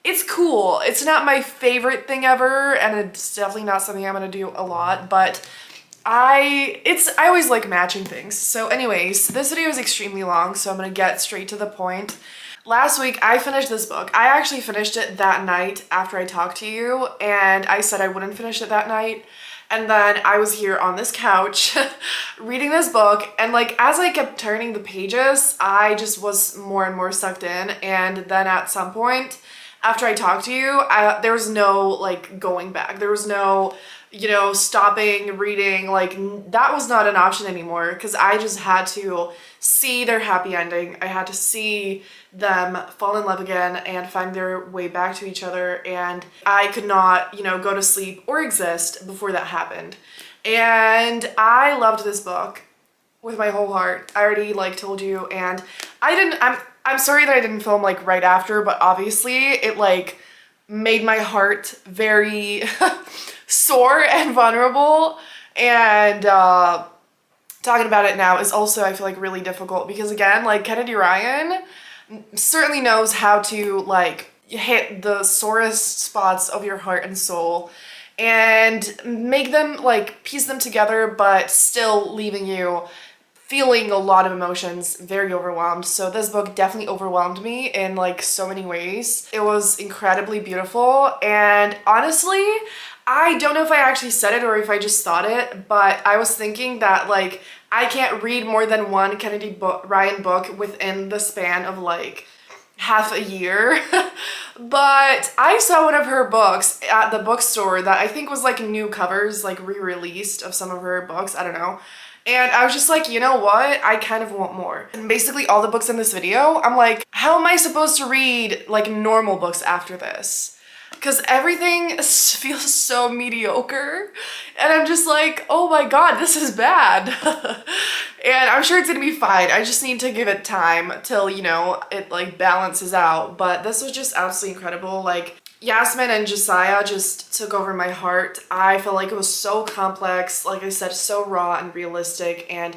Speaker 1: it's cool. It's not my favorite thing ever, and it's definitely not something I'm gonna do a lot, but I always like matching things. So anyways, this video is extremely long, so I'm gonna get straight to the point. Last week, I finished this book. I actually finished it that night after I talked to you, and I said I wouldn't finish it that night. And then I was here on this couch reading this book, and like as I kept turning the pages, I just was more and more sucked in. And then at some point, after I talked to you, there was no like going back. There was no, you know, stopping reading. Like that was not an option anymore, because I just had to see their happy ending. I had to see them fall in love again and find their way back to each other, and I could not, you know, go to sleep or exist before that happened. And I loved this book with my whole heart. I already like told you, and I'm sorry that I didn't film like right after, but obviously it like made my heart very sore and vulnerable. And talking about it now is also, I feel like, really difficult because, again, like, Kennedy Ryan certainly knows how to like hit the sorest spots of your heart and soul and make them like piece them together, but still leaving you feeling a lot of emotions, very overwhelmed. So this book definitely overwhelmed me in like so many ways. It was incredibly beautiful, and honestly, I don't know if I actually said it or if I just thought it, but I was thinking that like I can't read more than one Kennedy Ryan book within the span of like half a year. But I saw one of her books at the bookstore that I think was like new covers, like re-released of some of her books, I don't know. And I was just like, you know what? I kind of want more. And basically all the books in this video, I'm like, how am I supposed to read like normal books after this? Because everything feels so mediocre. And I'm just like, oh my god, this is bad. And I'm sure it's gonna be fine. I just need to give it time till, you know, it like balances out. But this was just absolutely incredible. Like, Yasmin and Josiah just took over my heart. I felt like it was so complex, like I said, so raw and realistic and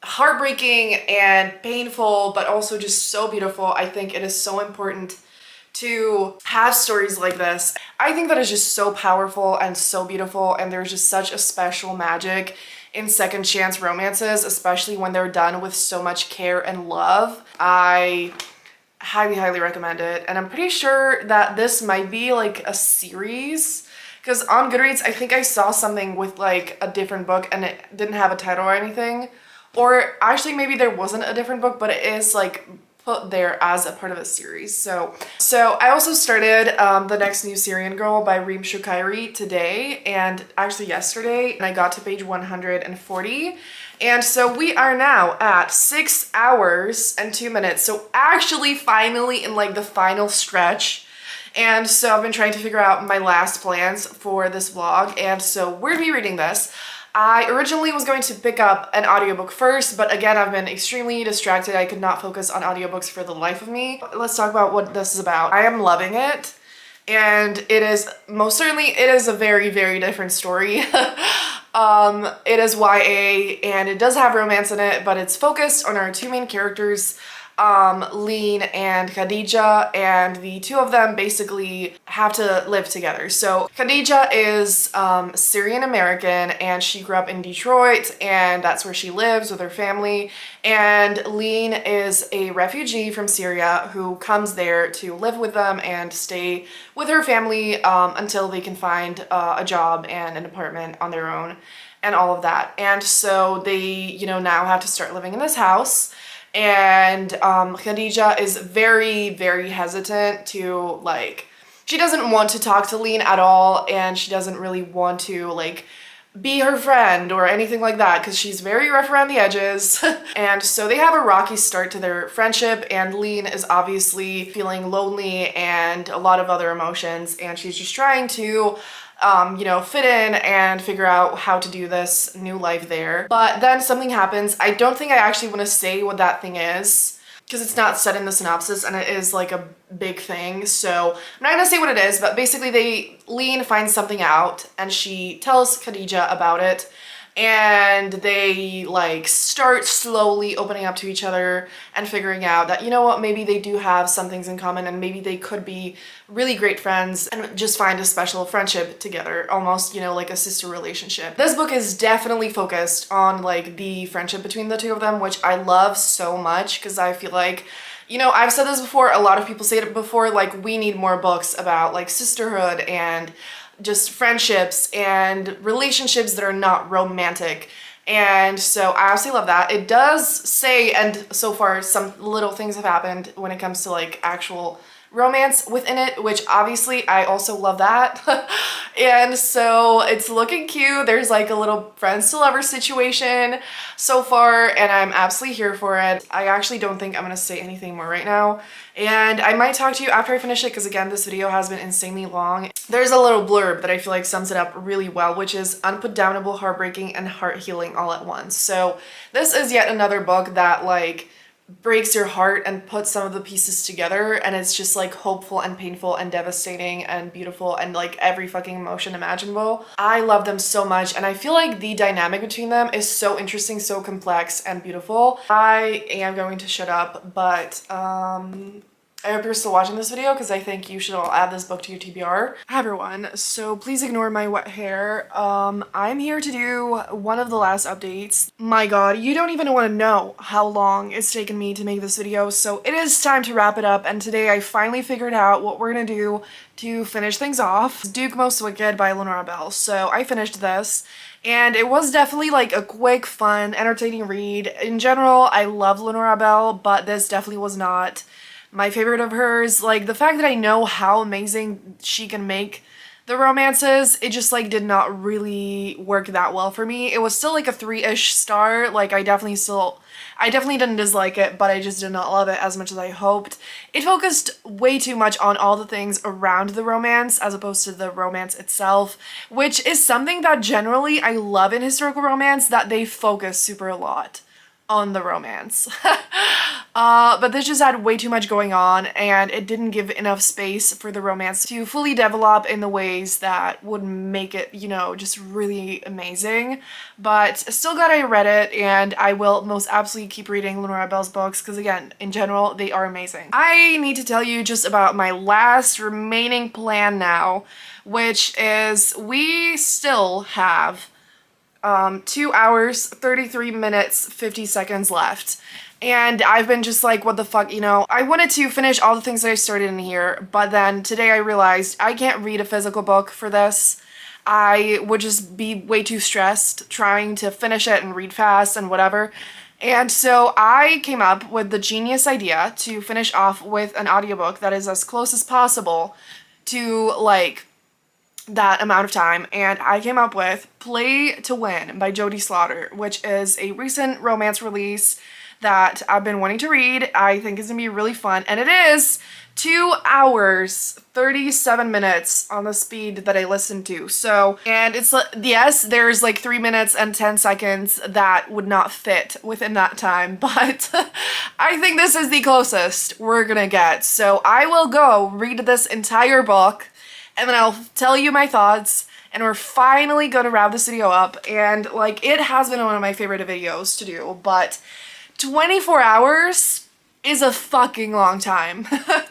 Speaker 1: heartbreaking and painful, but also just so beautiful. I think it is so important to have stories like this. I think that is just so powerful and so beautiful, and there's just such a special magic in second chance romances, especially when they're done with so much care and love. I highly recommend it, and I'm pretty sure that this might be like a series, because on Goodreads I think I saw something with like a different book and it didn't have a title or anything, or actually maybe there wasn't a different book, but it is like put there as a part of a series. So I also started the next new Syrian Girl by Reem Shukairi today, and actually yesterday, and I got to page 140. And so we are now at 6 hours and 2 minutes. So actually finally in like the final stretch. And so I've been trying to figure out my last plans for this vlog. And so we're gonna be reading this. I originally was going to pick up an audiobook first, but again, I've been extremely distracted. I could not focus on audiobooks for the life of me. Let's talk about what this is about. I am loving it. And it is, most certainly, it is a very different story. It is YA, and it does have romance in it, but it's focused on our two main characters, Lean and Khadija, and the two of them basically have to live together. So Khadija is Syrian American, and she grew up in Detroit, and that's where she lives with her family. And Lean is a refugee from Syria who comes there to live with them and stay with her family until they can find a job and an apartment on their own and all of that. And so they, you know, now have to start living in this house. And Khadija is very hesitant to, like, she doesn't want to talk to Lean at all, and she doesn't really want to like be her friend or anything like that because she's very rough around the edges. And so they have a rocky start to their friendship, and Lean is obviously feeling lonely and a lot of other emotions, and she's just trying to you know, fit in and figure out how to do this new life there. But then something happens. I don't think I actually want to say what that thing is because it's not said in the synopsis, and it is like a big thing. So I'm not gonna say what it is, but basically Lean finds something out and she tells Khadija about it. And they like start slowly opening up to each other and figuring out that, you know what, maybe they do have some things in common, and maybe they could be really great friends and just find a special friendship together, almost, you know, like a sister relationship. This book is definitely focused on like the friendship between the two of them, which I love so much because I feel like, you know, I've said this before, a lot of people say it before, like we need more books about like sisterhood and just friendships and relationships that are not romantic. And so I absolutely love that. It does say, and so far some little things have happened when it comes to like actual romance within it, which obviously I also love that. And so it's looking cute. There's like a little friends to lovers situation so far, and I'm absolutely here for it. I actually don't think I'm gonna say anything more right now, and I might talk to you after I finish it because again, this video has been insanely long. There's a little blurb that I feel like sums it up really well, which is unputdownable, heartbreaking, and heart healing all at once. So this is yet another book that like breaks your heart and puts some of the pieces together, and it's just like hopeful and painful and devastating and beautiful and like every fucking emotion imaginable. I love them so much, and I feel like the dynamic between them is so interesting, so complex and beautiful. I am going to shut up, but I hope you're still watching this video because I think you should all add this book to your TBR. Hi everyone, so please ignore my wet hair. I'm here to do one of the last updates. My god, you don't even want to know how long it's taken me to make this video, so it is time to wrap it up, and today I finally figured out what we're gonna do to finish things off. Duke Most Wicked by Lenora Bell. So I finished this, and it was definitely like a quick, fun, entertaining read. In general, I love Lenora Bell, but this definitely was not my favorite of hers. Like, the fact that I know how amazing she can make the romances, it just like did not really work that well for me. It was still like a 3-ish star. Like, I definitely didn't dislike it, but I just did not love it as much as I hoped. It focused way too much on all the things around the romance as opposed to the romance itself, which is something that generally I love in historical romance, that they focus super a lot on the romance. But this just had way too much going on, and it didn't give enough space for the romance to fully develop in the ways that would make it, you know, just really amazing. But still glad I read it, and I will most absolutely keep reading Lenora Bell's books because, again, in general, they are amazing. I need to tell you just about my last remaining plan now, which is we still have 2 hours, 33 minutes, 50 seconds left. And I've been just like, what the fuck, you know? I wanted to finish all the things that I started in here, but then today I realized I can't read a physical book for this. I would just be way too stressed trying to finish it and read fast and whatever. And so I came up with the genius idea to finish off with an audiobook that is as close as possible to like that amount of time, and I came up with Play to Win by Jodie Slaughter, which is a recent romance release that I've been wanting to read. I think it's gonna be really fun, and it is 2 hours 37 minutes on the speed that I listened to. So, and it's, yes, there's like 3 minutes and 10 seconds that would not fit within that time, but I think this is the closest we're gonna get. So I will go read this entire book, and then I'll tell you my thoughts, and we're finally gonna wrap this video up. And like, it has been one of my favorite videos to do, but 24 hours is a fucking long time. Hi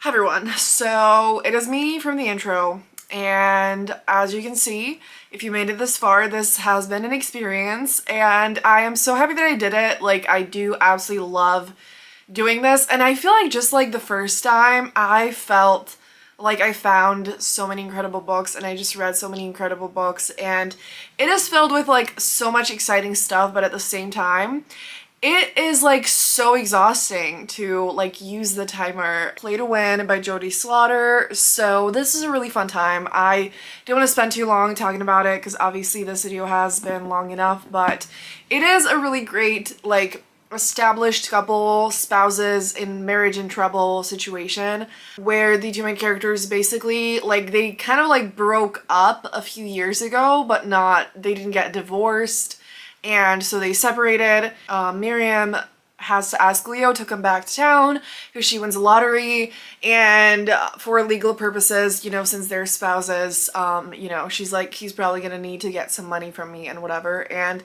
Speaker 1: everyone, so it is me from the intro, and as you can see, if you made it this far, this has been an experience, and I am so happy that I did it. Like, I do absolutely love doing this, and I feel like just like the first time, I felt like I found so many incredible books, and I just read so many incredible books, and it is filled with like so much exciting stuff, but at the same time, it is like so exhausting to like use the timer. Play to Win by Jodie Slaughter. So this is a really fun time. I don't want to spend too long talking about it because obviously this video has been long enough, but it is a really great like established couple, spouses in marriage and trouble situation where the two main characters basically like they kind of like broke up a few years ago, but they didn't get divorced, and so they separated. Miriam has to ask Leo to come back to town because she wins a lottery, and for legal purposes, you know, since they're spouses, you know, she's like, he's probably gonna need to get some money from me and whatever. And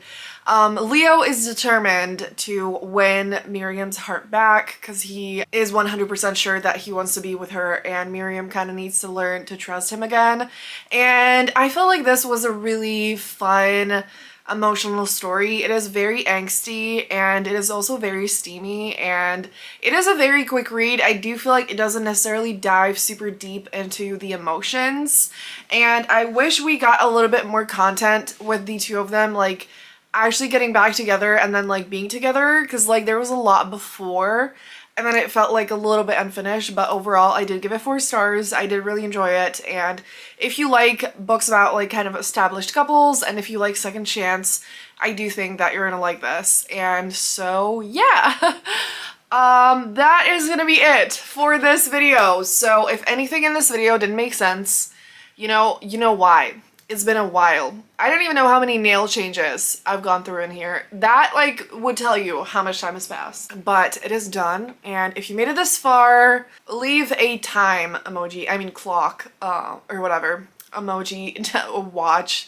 Speaker 1: Leo is determined to win Miriam's heart back because he is 100% sure that he wants to be with her, and Miriam kind of needs to learn to trust him again. And I felt like this was a really fun, emotional story. It is very angsty, and it is also very steamy, and it is a very quick read. I do feel like it doesn't necessarily dive super deep into the emotions, and I wish we got a little bit more content with the two of them like actually getting back together and then like being together, because like there was a lot before and then it felt like a little bit unfinished, but overall I did give it 4 stars. I did really enjoy it, and if you like books about like kind of established couples, and if you like second chance, I do think that you're gonna like this. And so yeah, that is gonna be it for this video. So if anything in this video didn't make sense, you know why. It's been a while. I don't even know how many nail changes I've gone through in here. That like would tell you how much time has passed. But it is done, and if you made it this far, leave a time emoji, I mean clock, or whatever emoji, a watch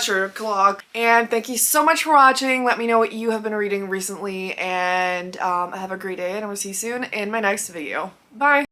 Speaker 1: or a clock. And thank you so much for watching. Let me know what you have been reading recently, and have a great day, and I will see you soon in my next video. Bye!